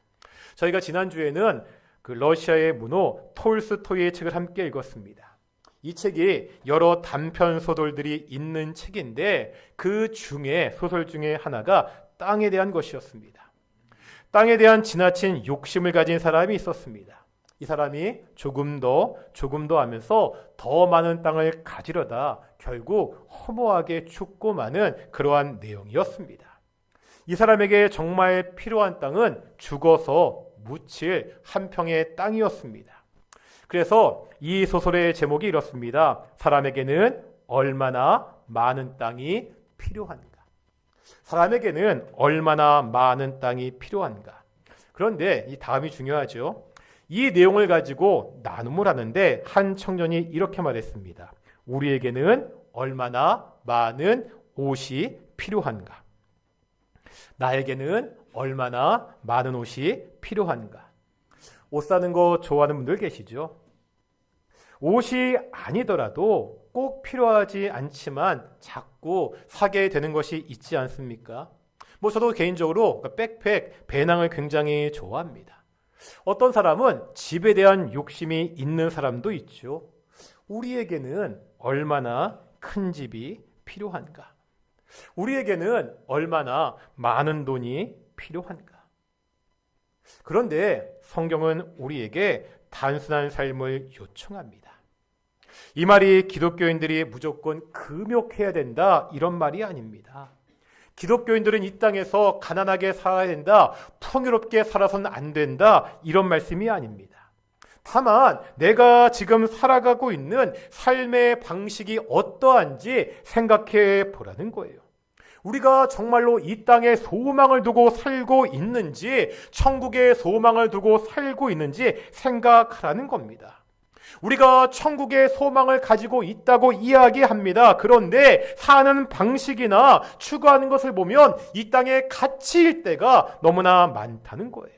Speaker 1: 저희가 지난주에는 그 러시아의 문호 톨스토이의 책을 함께 읽었습니다. 이 책이 여러 단편 소설들이 있는 책인데 그 중에 소설 중에 하나가 땅에 대한 것이었습니다. 땅에 대한 지나친 욕심을 가진 사람이 있었습니다. 이 사람이 조금 더 하면서 더 많은 땅을 가지려다 결국 허무하게 죽고 마는 그러한 내용이었습니다. 이 사람에게 정말 필요한 땅은 죽어서 묻힐 한 평의 땅이었습니다. 그래서 이 소설의 제목이 이렇습니다. 사람에게는 얼마나 많은 땅이 필요한가? 사람에게는 얼마나 많은 땅이 필요한가? 그런데 이 다음이 중요하죠. 이 내용을 가지고 나눔을 하는데 한 청년이 이렇게 말했습니다. 우리에게는 얼마나 많은 옷이 필요한가? 나에게는 얼마나 많은 옷이 필요한가? 옷 사는 거 좋아하는 분들 계시죠? 옷이 아니더라도 꼭 필요하지 않지만 자꾸 사게 되는 것이 있지 않습니까? 저도 개인적으로 백팩, 배낭을 굉장히 좋아합니다. 어떤 사람은 집에 대한 욕심이 있는 사람도 있죠. 우리에게는 얼마나 큰 집이 필요한가? 우리에게는 얼마나 많은 돈이 필요한가? 그런데 성경은 우리에게 단순한 삶을 요청합니다. 이 말이 기독교인들이 무조건 금욕해야 된다 이런 말이 아닙니다. 기독교인들은 이 땅에서 가난하게 살아야 된다, 풍요롭게 살아서는 안 된다 이런 말씀이 아닙니다. 다만 내가 지금 살아가고 있는 삶의 방식이 어떠한지 생각해 보라는 거예요. 우리가 정말로 이 땅에 소망을 두고 살고 있는지, 천국에 소망을 두고 살고 있는지 생각하라는 겁니다. 우리가 천국의 소망을 가지고 있다고 이야기합니다. 그런데 사는 방식이나 추구하는 것을 보면 이 땅에 가치일 때가 너무나 많다는 거예요.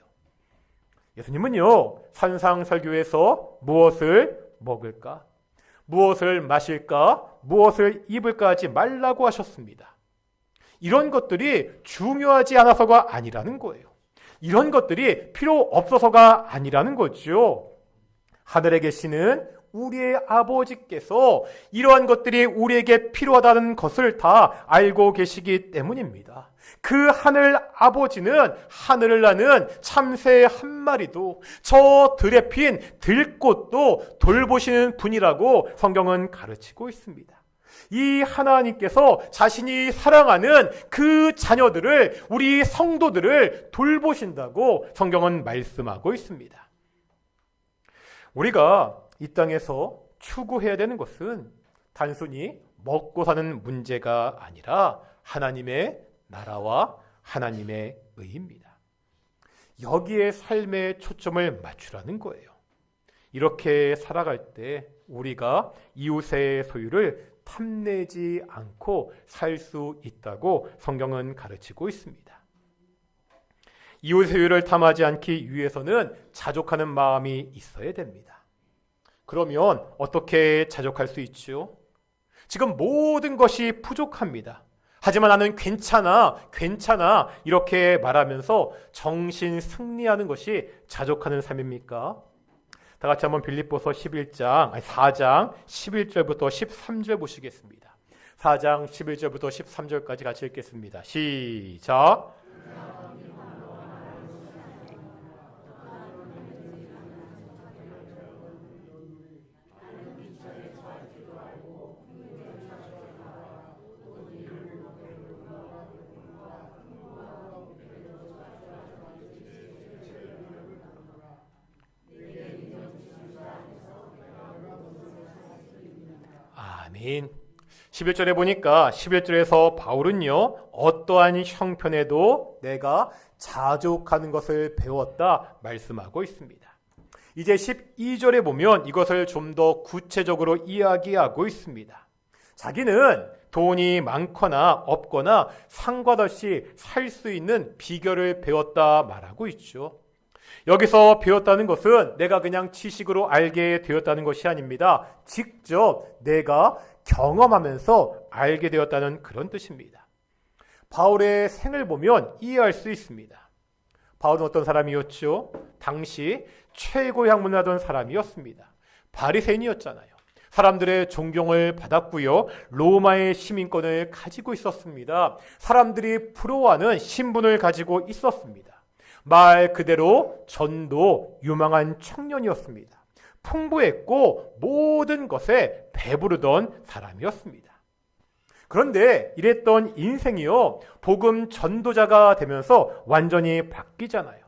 Speaker 1: 예수님은요, 산상설교에서 무엇을 먹을까? 무엇을 마실까? 무엇을 입을까 하지 말라고 하셨습니다. 이런 것들이 중요하지 않아서가 아니라는 거예요. 이런 것들이 필요 없어서가 아니라는 거죠. 하늘에 계시는 우리의 아버지께서 이러한 것들이 우리에게 필요하다는 것을 다 알고 계시기 때문입니다. 그 하늘 아버지는 하늘을 나는 참새 한 마리도 저 들에 핀 들꽃도 돌보시는 분이라고 성경은 가르치고 있습니다. 이 하나님께서 자신이 사랑하는 그 자녀들을, 우리 성도들을 돌보신다고 성경은 말씀하고 있습니다. 우리가 이 땅에서 추구해야 되는 것은 단순히 먹고 사는 문제가 아니라 하나님의 나라와 하나님의 의입니다. 여기에 삶의 초점을 맞추라는 거예요. 이렇게 살아갈 때 우리가 이웃의 소유를 탐내지 않고 살 수 있다고 성경은 가르치고 있습니다. 이웃의 소유를 탐하지 않기 위해서는 자족하는 마음이 있어야 됩니다. 그러면 어떻게 자족할 수 있죠? 지금 모든 것이 부족합니다. 하지만 나는 괜찮아 이렇게 말하면서 정신 승리하는 것이 자족하는 삶입니까? 다 같이 한번 빌립보서 4장 11절부터 13절 보시겠습니다. 4장 11절부터 13절까지 같이 읽겠습니다. 시작. 아멘. 11절에 보니까 11절에서 바울은요, 어떠한 형편에도 내가 자족하는 것을 배웠다 말씀하고 있습니다. 이제 12절에 보면 이것을 좀 더 구체적으로 이야기하고 있습니다. 자기는 돈이 많거나 없거나 상관없이 살 수 있는 비결을 배웠다 말하고 있죠. 여기서 배웠다는 것은 내가 그냥 지식으로 알게 되었다는 것이 아닙니다. 직접 내가 경험하면서 알게 되었다는 그런 뜻입니다. 바울의 생을 보면 이해할 수 있습니다. 바울은 어떤 사람이었죠? 당시 최고 학문하던 사람이었습니다. 바리새인이었잖아요. 사람들의 존경을 받았고요. 로마의 시민권을 가지고 있었습니다. 사람들이 부러워하는 신분을 가지고 있었습니다. 말 그대로 전도 유망한 청년이었습니다. 풍부했고 모든 것에 배부르던 사람이었습니다. 그런데 이랬던 인생이요, 복음 전도자가 되면서 완전히 바뀌잖아요.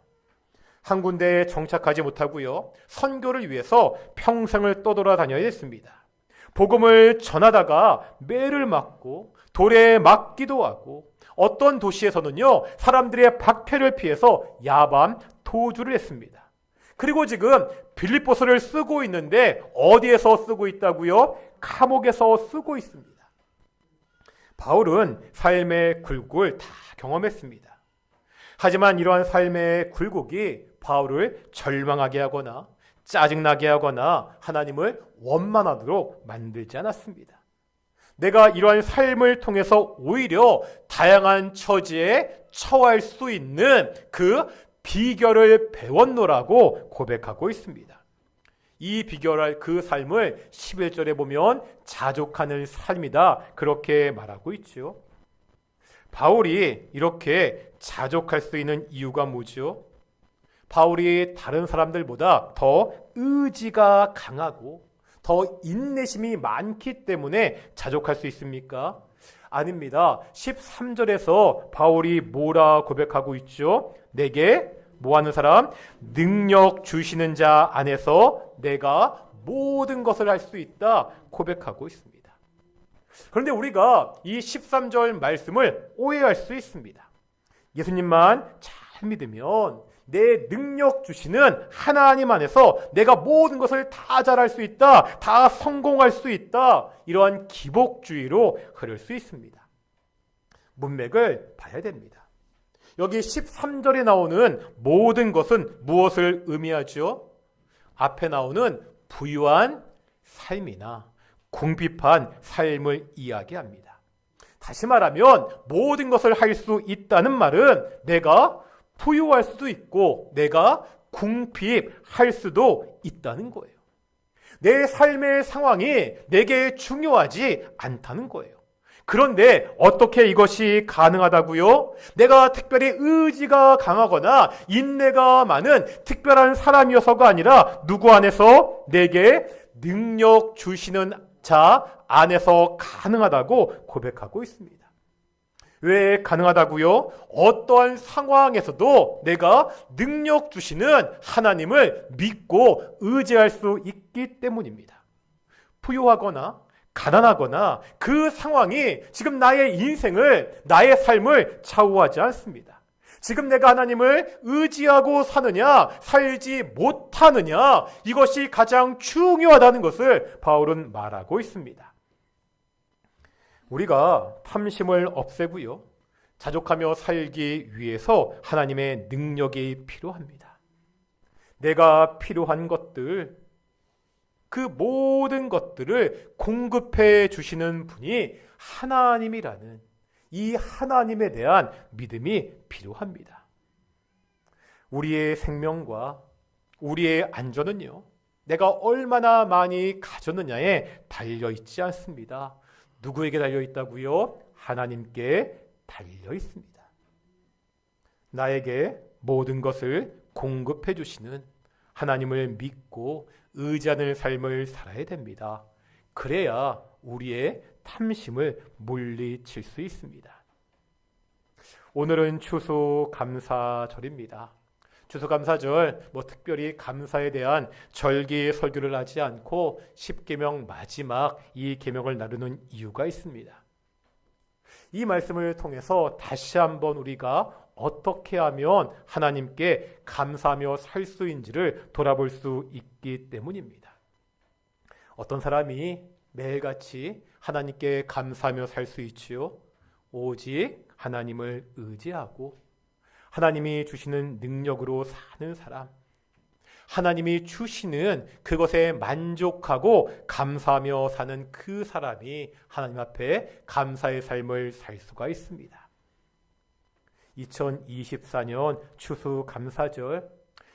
Speaker 1: 한 군데에 정착하지 못하고요, 선교를 위해서 평생을 떠돌아다녀야 했습니다. 복음을 전하다가 매를 맞고 돌에 맞기도 하고, 어떤 도시에서는요, 사람들의 박해를 피해서 야밤 도주를 했습니다. 그리고 지금 빌립보서를 쓰고 있는데 어디에서 쓰고 있다고요? 감옥에서 쓰고 있습니다. 바울은 삶의 굴곡을 다 경험했습니다. 하지만 이러한 삶의 굴곡이 바울을 절망하게 하거나 짜증나게 하거나 하나님을 원망하도록 만들지 않았습니다. 내가 이러한 삶을 통해서 오히려 다양한 처지에 처할 수 있는 그 비결을 배웠노라고 고백하고 있습니다. 이 비결할 그 삶을 11절에 보면 자족하는 삶이다, 그렇게 말하고 있죠. 바울이 이렇게 자족할 수 있는 이유가 뭐죠? 바울이 다른 사람들보다 더 의지가 강하고 더 인내심이 많기 때문에 자족할 수 있습니까? 아닙니다. 13절에서 바울이 뭐라 고백하고 있죠? 내게 뭐하는 사람? 능력 주시는 자 안에서 내가 모든 것을 할 수 있다 고백하고 있습니다. 그런데 우리가 이 13절 말씀을 오해할 수 있습니다. 예수님만 잘 믿으면 내 능력 주시는 하나님 안에서 내가 모든 것을 다 잘할 수 있다, 다 성공할 수 있다, 이러한 기복주의로 흐를 수 있습니다. 문맥을 봐야 됩니다. 여기 13절에 나오는 모든 것은 무엇을 의미하죠? 앞에 나오는 부유한 삶이나 궁핍한 삶을 이야기합니다. 다시 말하면 모든 것을 할 수 있다는 말은 내가 부유할 수도 있고 내가 궁핍할 수도 있다는 거예요. 내 삶의 상황이 내게 중요하지 않다는 거예요. 그런데 어떻게 이것이 가능하다고요? 내가 특별히 의지가 강하거나 인내가 많은 특별한 사람이어서가 아니라 누구 안에서? 내게 능력 주시는 자 안에서 가능하다고 고백하고 있습니다. 왜 가능하다고요? 어떠한 상황에서도 내가 능력 주시는 하나님을 믿고 의지할 수 있기 때문입니다. 부유하거나 가난하거나 그 상황이 지금 나의 인생을, 나의 삶을 좌우하지 않습니다. 지금 내가 하나님을 의지하고 사느냐, 살지 못하느냐, 이것이 가장 중요하다는 것을 바울은 말하고 있습니다. 우리가 탐심을 없애고요, 자족하며 살기 위해서 하나님의 능력이 필요합니다. 내가 필요한 것들, 그 모든 것들을 공급해 주시는 분이 하나님이라는 이 하나님에 대한 믿음이 필요합니다. 우리의 생명과 우리의 안전은요, 내가 얼마나 많이 가졌느냐에 달려있지 않습니다. 누구에게 달려있다고요? 하나님께 달려있습니다. 나에게 모든 것을 공급해 주시는 하나님을 믿고 의지하는 삶을 살아야 됩니다. 그래야 우리의 탐심을 물리칠 수 있습니다. 오늘은 추수감사절입니다. 추수감사절 특별히 감사에 대한 절기 설교를 하지 않고 십계명 마지막 이 계명을 나누는 이유가 있습니다. 이 말씀을 통해서 다시 한번 우리가 어떻게 하면 하나님께 감사하며 살 수 있는지를 돌아볼 수 있기 때문입니다. 어떤 사람이 매일같이 하나님께 감사하며 살 수 있지요? 오직 하나님을 의지하고 하나님이 주시는 능력으로 사는 사람, 하나님이 주시는 그것에 만족하고 감사하며 사는 그 사람이 하나님 앞에 감사의 삶을 살 수가 있습니다. 2024년 추수감사절,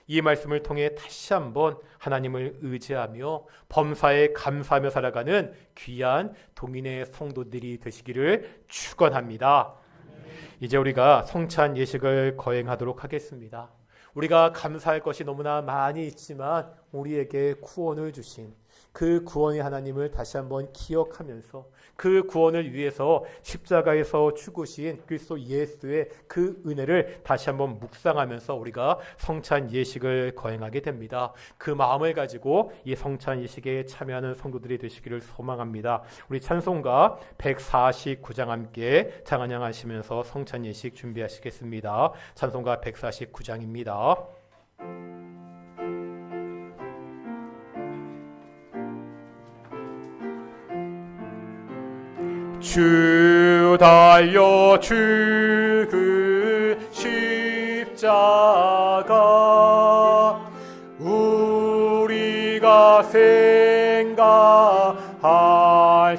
Speaker 1: 이 말씀을 통해 다시 한번 하나님을 의지하며 범사에 감사하며 살아가는 귀한 동인의 성도들이 되시기를 축원합니다. 이제 우리가 성찬 예식을 거행하도록 하겠습니다. 우리가 감사할 것이 너무나 많이 있지만 우리에게 구원을 주신 그 구원의 하나님을 다시 한번 기억하면서 그 구원을 위해서 십자가에서 죽으신 그리스도 예수의 그 은혜를 다시 한번 묵상하면서 우리가 성찬 예식을 거행하게 됩니다. 그 마음을 가지고 이 성찬 예식에 참여하는 성도들이 되시기를 소망합니다. 우리 찬송가 149장 함께 찬양하시면서 성찬 예식 준비하시겠습니다. 찬송가 149장입니다. 주 달려 주 그 십자가 우리가 생각할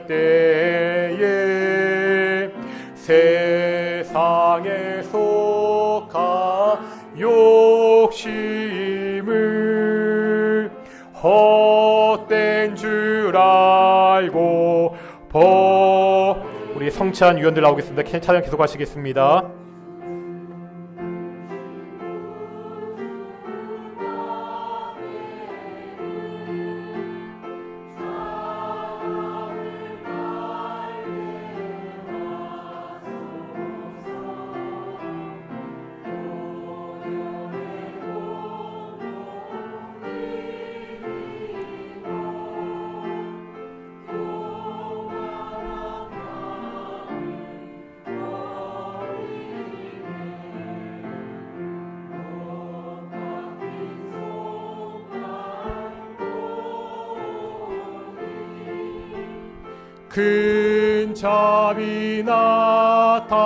Speaker 1: 때에 세상에 속한 욕심을 헛된 줄 알고 우리 성찬 위원들 나오겠습니다. 찬양 계속하시겠습니다. 큰 자비 나타내셨네.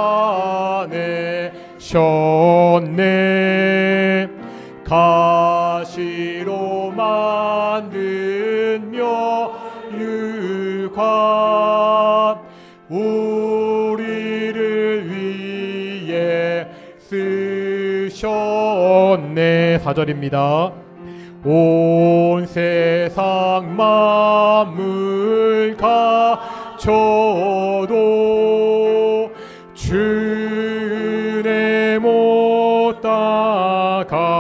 Speaker 1: 가시로 만든 묘유관 우리를 위해 쓰셨네. 4절입니다. 온 세상 만물 저도 주의 못 따갑겠네.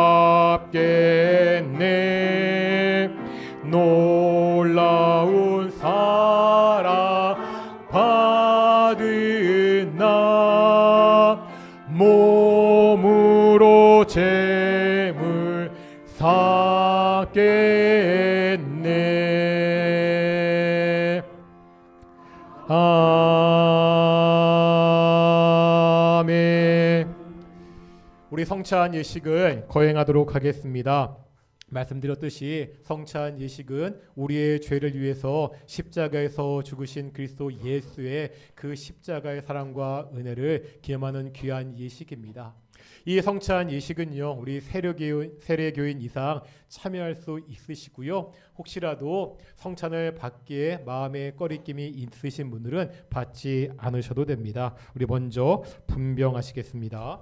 Speaker 1: 놀라운 사랑 받은 나 몸으로 재물 샀겠네. 아멘. 우리 성찬 예식을 거행하도록 하겠습니다. 말씀드렸듯이 성찬 예식은 우리의 죄를 위해서 십자가에서 죽으신 그리스도 예수의 그 십자가의 사랑과 은혜를 기념하는 귀한 예식입니다. 이 성찬 예식은요, 우리 세례교인 이상 참여할 수 있으시고요. 혹시라도 성찬을 받기에 마음에 꺼리낌이 있으신 분들은 받지 않으셔도 됩니다. 우리 먼저 분병하시겠습니다.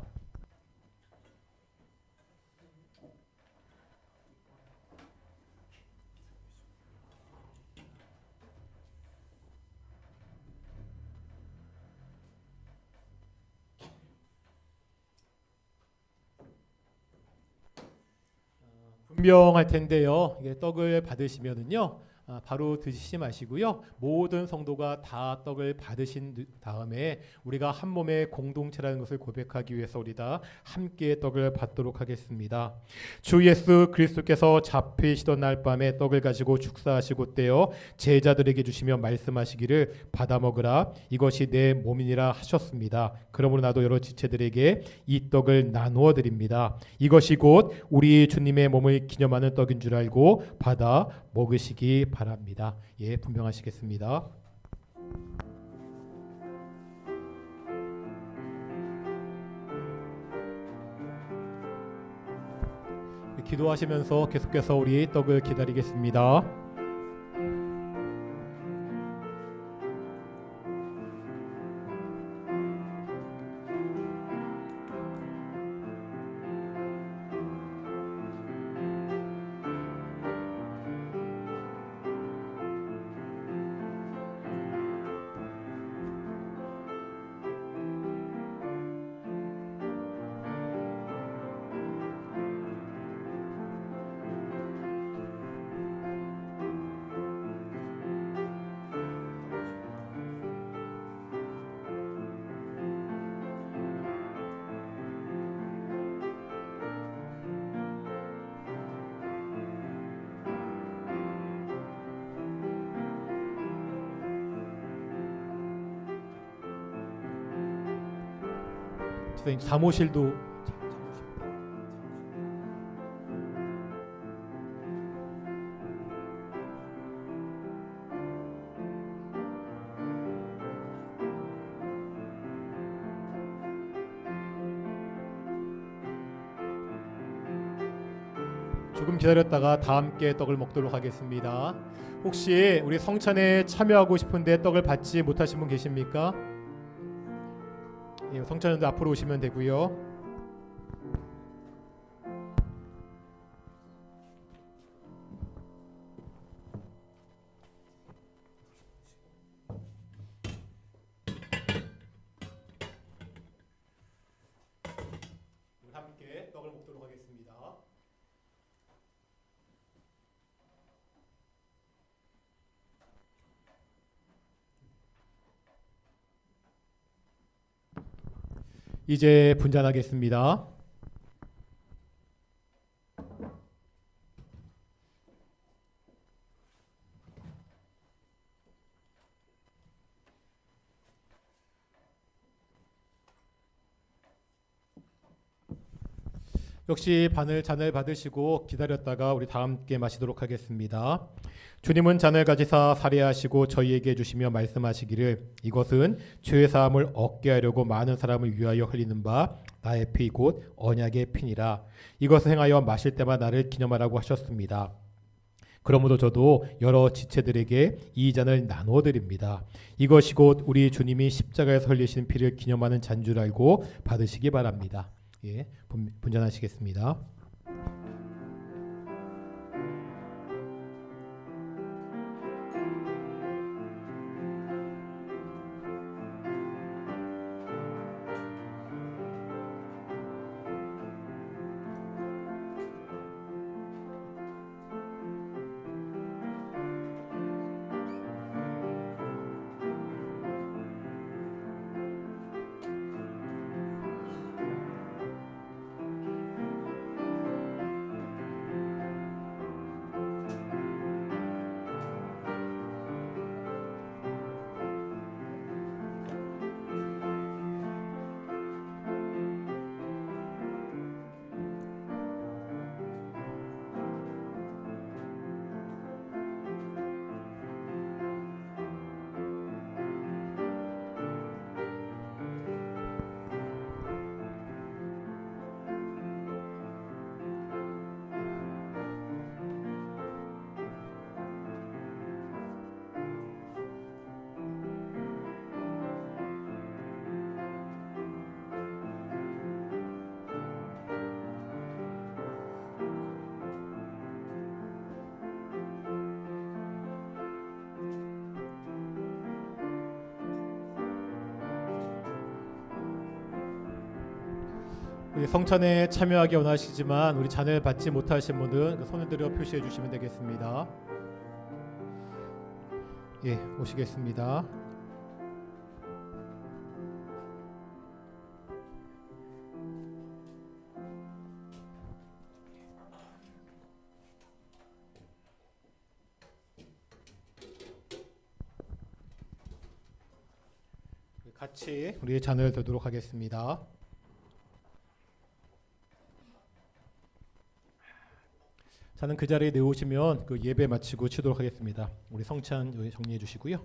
Speaker 1: 분병할 텐데요. 이게 떡을 받으시면은요, 바로 드시지 마시고요. 모든 성도가 다 떡을 받으신 다음에 우리가 한 몸의 공동체라는 것을 고백하기 위해서 우리 다 함께 떡을 받도록 하겠습니다. 주 예수 그리스도께서 잡히시던 날 밤에 떡을 가지고 축사하시고 떼어 제자들에게 주시며 말씀하시기를 받아 먹으라 이것이 내 몸이니라 하셨습니다. 그러므로 나도 여러 지체들에게 이 떡을 나누어 드립니다. 이것이 곧 우리 주님의 몸을 기념하는 떡인 줄 알고 받아 먹으시기 바랍니다. 예, 분명하시겠습니다. 기도하시면서 계속해서 우리 떡을 기다리겠습니다. 선생님 사무실도 조금 기다렸다가 다 함께 떡을 먹도록 하겠습니다. 혹시 우리 성찬에 참여하고 싶은데 떡을 받지 못하신 분 계십니까? 예, 성찬원도 앞으로 오시면 되고요. 함께 떡을 먹도록 하겠습니다. 이제 분잔하겠습니다. 역시 잔을 받으시고 기다렸다가 우리 다 함께 마시도록 하겠습니다. 주님은 잔을 가지사 살해하시고 저희에게 주시며 말씀하시기를 이것은 죄 사함을 얻게 하려고 많은 사람을 위하여 흘리는 바 나의 피 곧 언약의 피니라. 이것을 행하여 마실 때마다 나를 기념하라고 하셨습니다. 그러므로 저도 여러 지체들에게 이 잔을 나누어 드립니다. 이것이 곧 우리 주님이 십자가에서 흘리신 피를 기념하는 잔 줄 알고 받으시기 바랍니다. 예, 분잔하시겠습니다. 우리 성찬에 참여하기 원하시지만 우리 잔을 받지 못하신 분은 손을 들어 표시해 주시면 되겠습니다. 예, 오시겠습니다. 같이 우리의 잔을 들도록 하겠습니다. 잔은 그 자리에 내오시면 그 예배 마치고 치도록 하겠습니다. 우리 성찬 정리해 주시고요.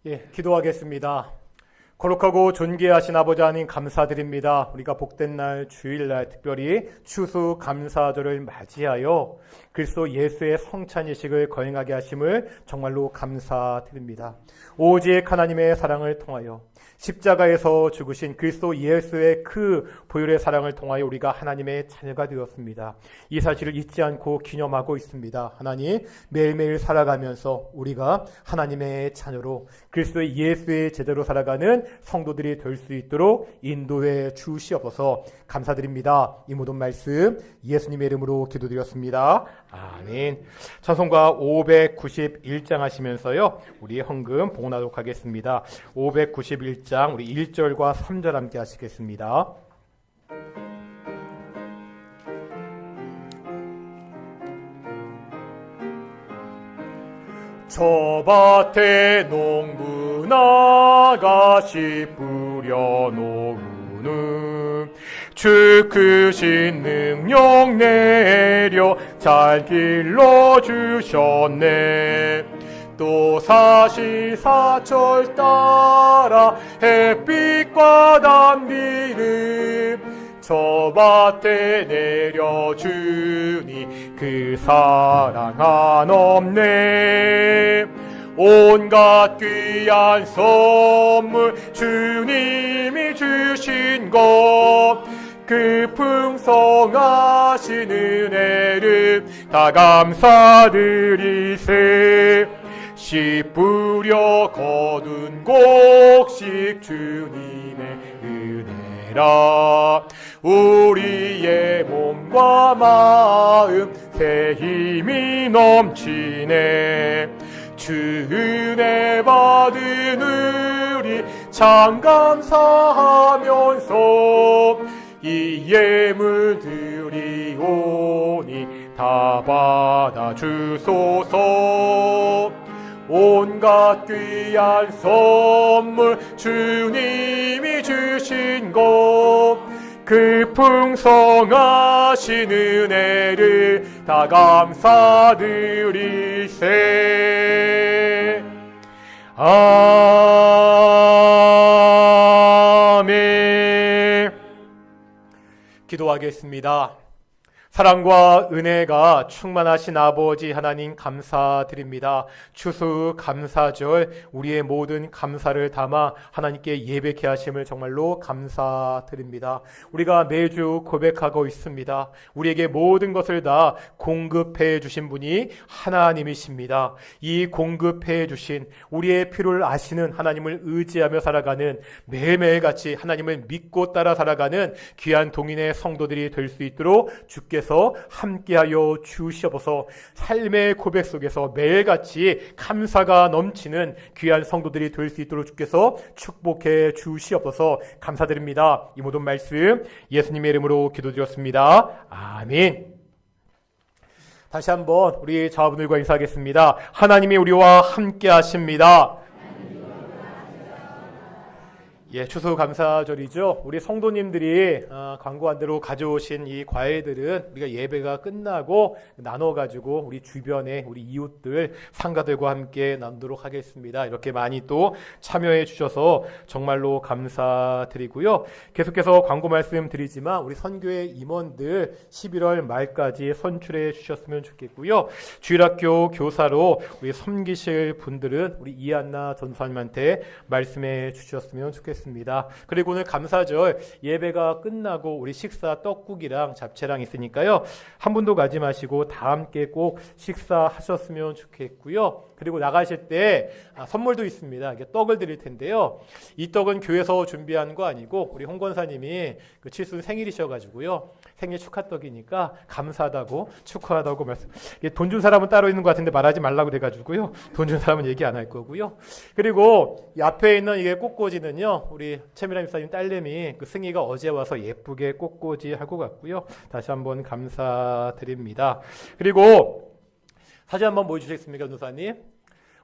Speaker 1: 예, 기도하겠습니다. 거룩하고 존귀하신 아버지 하나님 감사드립니다. 우리가 복된 날 주일날 특별히 추수감사절을 맞이하여 그리스도 예수의 성찬이식을 거행하게 하심을 정말로 감사드립니다. 오직 하나님의 사랑을 통하여 십자가에서 죽으신 그리스도 예수의 그 보혈의 사랑을 통하여 우리가 하나님의 자녀가 되었습니다. 이 사실을 잊지 않고 기념하고 있습니다. 하나님, 매일매일 살아가면서 우리가 하나님의 자녀로 그리스도 예수의 제자로 살아가는 성도들이 될 수 있도록 인도해 주시옵소서. 감사드립니다. 이 모든 말씀 예수님의 이름으로 기도드렸습니다. 아멘. 찬송가 591장 하시면서요, 우리 헌금 봉헌하도록 하겠습니다. 591장 우리 1절과 3절 함께 하시겠습니다. 저 밭에 농부 나가시 뿌려놓으는 주 크신 능력 내려 잘 길러주셨네. 또 사시사철 따라 햇빛과 단비를 저 밭에 내려주니 그 사랑 한없네. 온갖 귀한 선물 주님이 주신 것, 그 풍성하신 은혜를 다 감사드리세. 씨 뿌려 거둔 곡식 주님의 은혜라. 우리의 몸과 마음 새 힘이 넘치네. 주 은혜 받은 우리 참 감사하면서 이 예물 드리오니 다 받아주소서. 온갖 귀한 선물 주님이 주신 것, 그 풍성하신 은혜를 다 감사드리세. 아멘. 기도하겠습니다. 사랑과 은혜가 충만하신 아버지 하나님 감사드립니다. 추수 감사절 우리의 모든 감사를 담아 하나님께 예배케 하심을 정말로 감사드립니다. 우리가 매주 고백하고 있습니다. 우리에게 모든 것을 다 공급해 주신 분이 하나님이십니다. 이 공급해 주신 우리의 필요를 아시는 하나님을 의지하며 살아가는, 매일매일같이 하나님을 믿고 따라 살아가는 귀한 동인의 성도들이 될 수 있도록 주께서 함께하여 주시옵소서. 삶의 고백 속에서 매일같이 감사가 넘치는 귀한 성도들이 될 수 있도록 주께서 축복해 주시옵소서. 감사드립니다. 이 모든 말씀 예수님의 이름으로 기도드렸습니다. 아멘. 다시 한번 우리 자분들과 인사하겠습니다. 하나님이 우리와 함께 하십니다. 예, 추수감사절이죠. 우리 성도님들이 광고한 대로 가져오신 이 과일들은 우리가 예배가 끝나고 나눠가지고 우리 주변에 우리 이웃들, 상가들과 함께 나누도록 하겠습니다. 이렇게 많이 또 참여해 주셔서 정말로 감사드리고요. 계속해서 광고 말씀 드리지만 우리 선교회 임원들 11월 말까지 선출해 주셨으면 좋겠고요. 주일학교 교사로 우리 섬기실 분들은 우리 이한나 전사님한테 말씀해 주셨으면 좋겠습니다. 그리고 오늘 감사절 예배가 끝나고 우리 식사 떡국이랑 잡채랑 있으니까요. 한 분도 가지 마시고 다 함께 꼭 식사하셨으면 좋겠고요. 그리고 나가실 때 선물도 있습니다. 이게 떡을 드릴 텐데요. 이 떡은 교회에서 준비한 거 아니고 우리 홍 권사님이 그 칠순 생일이셔가지고요. 생일 축하떡이니까 감사하다고 축하하다고 말씀. 돈 준 사람은 따로 있는 것 같은데 말하지 말라고 돼가지고요. 돈 준 사람은 얘기 안 할 거고요. 그리고 이 앞에 있는 이게 꽃꽂이는요. 우리 최미라 집사님 딸내미 그 승희가 어제 와서 예쁘게 꽃꽂이 하고 갔고요. 다시 한번 감사드립니다. 그리고 사진 한번 보여주시겠습니까, 누사님?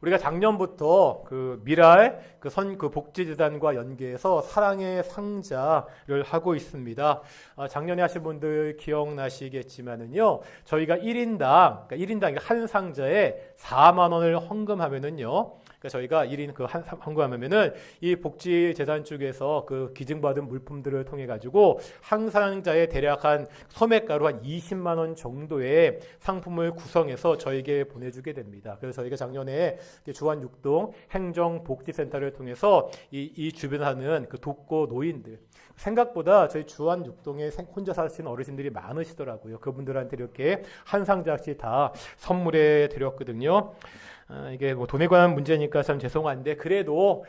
Speaker 1: 우리가 작년부터 그 미랄 그 복지재단과 연계해서 사랑의 상자를 하고 있습니다. 작년에 하신 분들 기억나시겠지만은요, 저희가 1인당 한 상자에 4만 원을 헌금하면은요, 그러니까 저희가 1인 헌금하면은 이 복지재단 쪽에서 그 기증받은 물품들을 통해 가지고 한 상자에 대략 한 소매가로 한 20만 원 정도의 상품을 구성해서 저에게 보내주게 됩니다. 그래서 저희가 작년에 주안 6동 행정복지센터를 통해서 이 주변에 사는 그 독거 노인들, 생각보다 저희 주안 6동에 혼자 사시는 어르신들이 많으시더라고요. 그분들한테 이렇게 한 상자씩 다 선물해 드렸거든요. 이게 뭐 돈에 관한 문제니까 참 죄송한데, 그래도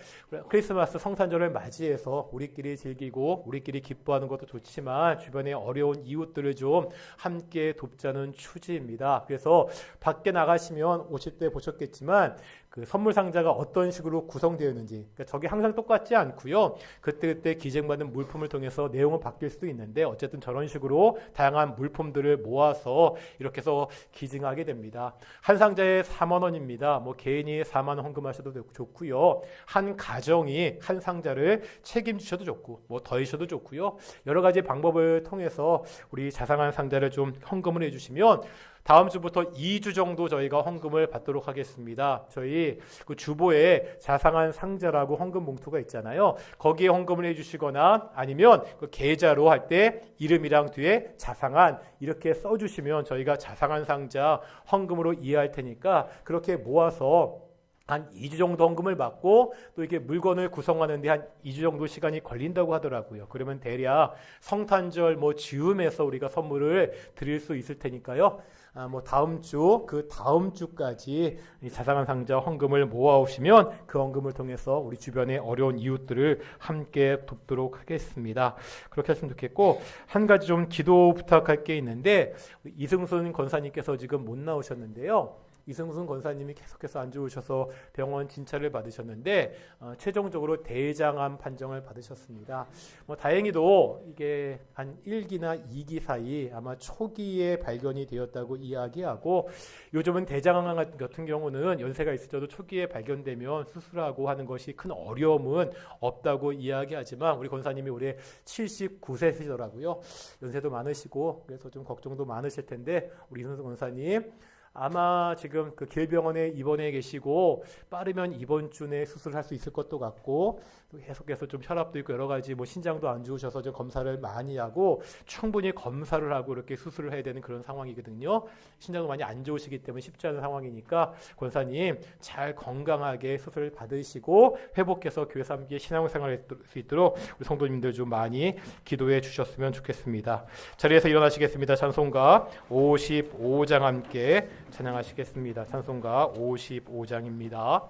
Speaker 1: 크리스마스 성탄절을 맞이해서 우리끼리 즐기고 우리끼리 기뻐하는 것도 좋지만 주변에 어려운 이웃들을 좀 함께 돕자는 취지입니다. 그래서 밖에 나가시면 오실 때 보셨겠지만 그 선물 상자가 어떤 식으로 구성되어 있는지, 그러니까 저게 항상 똑같지 않고요. 그때그때 기증받는 물품을 통해서 내용은 바뀔 수도 있는데 어쨌든 저런 식으로 다양한 물품들을 모아서 이렇게 해서 기증하게 됩니다. 한 상자에 4만 원입니다. 뭐 개인이 4만 원 헌금하셔도 좋고요. 한 가정이 한 상자를 책임지셔도 좋고 뭐 더하셔도 좋고요. 여러 가지 방법을 통해서 우리 자상한 상자를 좀 헌금을 해주시면 다음 주부터 2주 정도 저희가 헌금을 받도록 하겠습니다. 저희 그 주보에 자상한 상자라고 헌금 봉투가 있잖아요. 거기에 헌금을 해주시거나 아니면 그 계좌로 할 때 이름이랑 뒤에 자상한 이렇게 써주시면 저희가 자상한 상자 헌금으로 이해할 테니까 그렇게 모아서 한 2주 정도 헌금을 받고 또 이게 물건을 구성하는데 한 2주 정도 시간이 걸린다고 하더라고요. 그러면 대략 성탄절 뭐 즈음에서 우리가 선물을 드릴 수 있을 테니까요. 뭐 다음 주까지 이 자상한 상자 헌금을 모아오시면 그 헌금을 통해서 우리 주변의 어려운 이웃들을 함께 돕도록 하겠습니다. 그렇게 하시면 좋겠고, 한 가지 좀 기도 부탁할 게 있는데 이승순 권사님께서 지금 못 나오셨는데요. 이승순 권사님이 계속해서 안 좋으셔서 병원 진찰을 받으셨는데 최종적으로 대장암 판정을 받으셨습니다. 뭐 다행히도 이게 한 1기나 2기 사이 아마 초기에 발견이 되었다고 이야기하고, 요즘은 대장암 같은 경우는 연세가 있으셔도 초기에 발견되면 수술하고 하는 것이 큰 어려움은 없다고 이야기하지만 우리 권사님이 올해 79세시더라고요. 연세도 많으시고 그래서 좀 걱정도 많으실 텐데 우리 이승순 권사님 아마 지금 그 길병원에 입원해 계시고 빠르면 이번 주 내에 수술할 수 있을 것도 같고, 또 계속해서 좀 혈압도 있고 여러 가지 뭐 신장도 안 좋으셔서 좀 검사를 많이 하고 충분히 검사를 하고 이렇게 수술을 해야 되는 그런 상황이거든요. 신장도 많이 안 좋으시기 때문에 쉽지 않은 상황이니까 권사님 잘 건강하게 수술 받으시고 회복해서 교회에서 함께 신앙생활할 수 있도록 우리 성도님들 좀 많이 기도해 주셨으면 좋겠습니다. 자리에서 일어나시겠습니다. 찬송가 55장 함께 찬양하시겠습니다. 찬송가 55장입니다.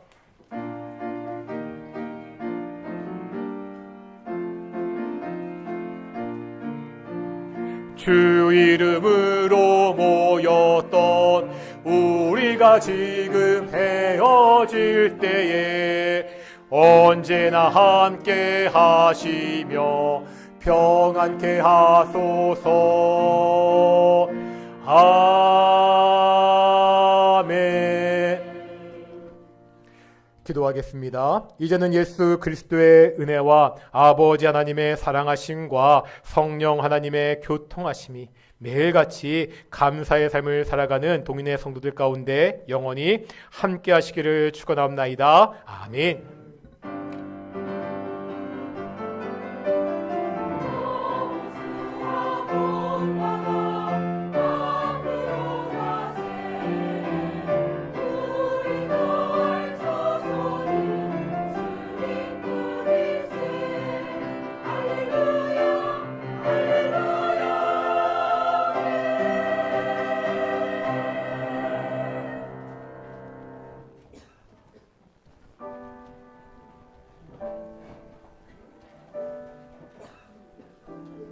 Speaker 1: 주 이름으로 모였던 우리가 지금 헤어질 때에 언제나 함께 하시며 평안케 하소서. 아멘. 기도하겠습니다. 이제는 예수 그리스도의 은혜와 아버지 하나님의 사랑하심과 성령 하나님의 교통하심이 매일같이 감사의 삶을 살아가는 동인의 성도들 가운데 영원히 함께 하시기를 축원합니다. 아멘.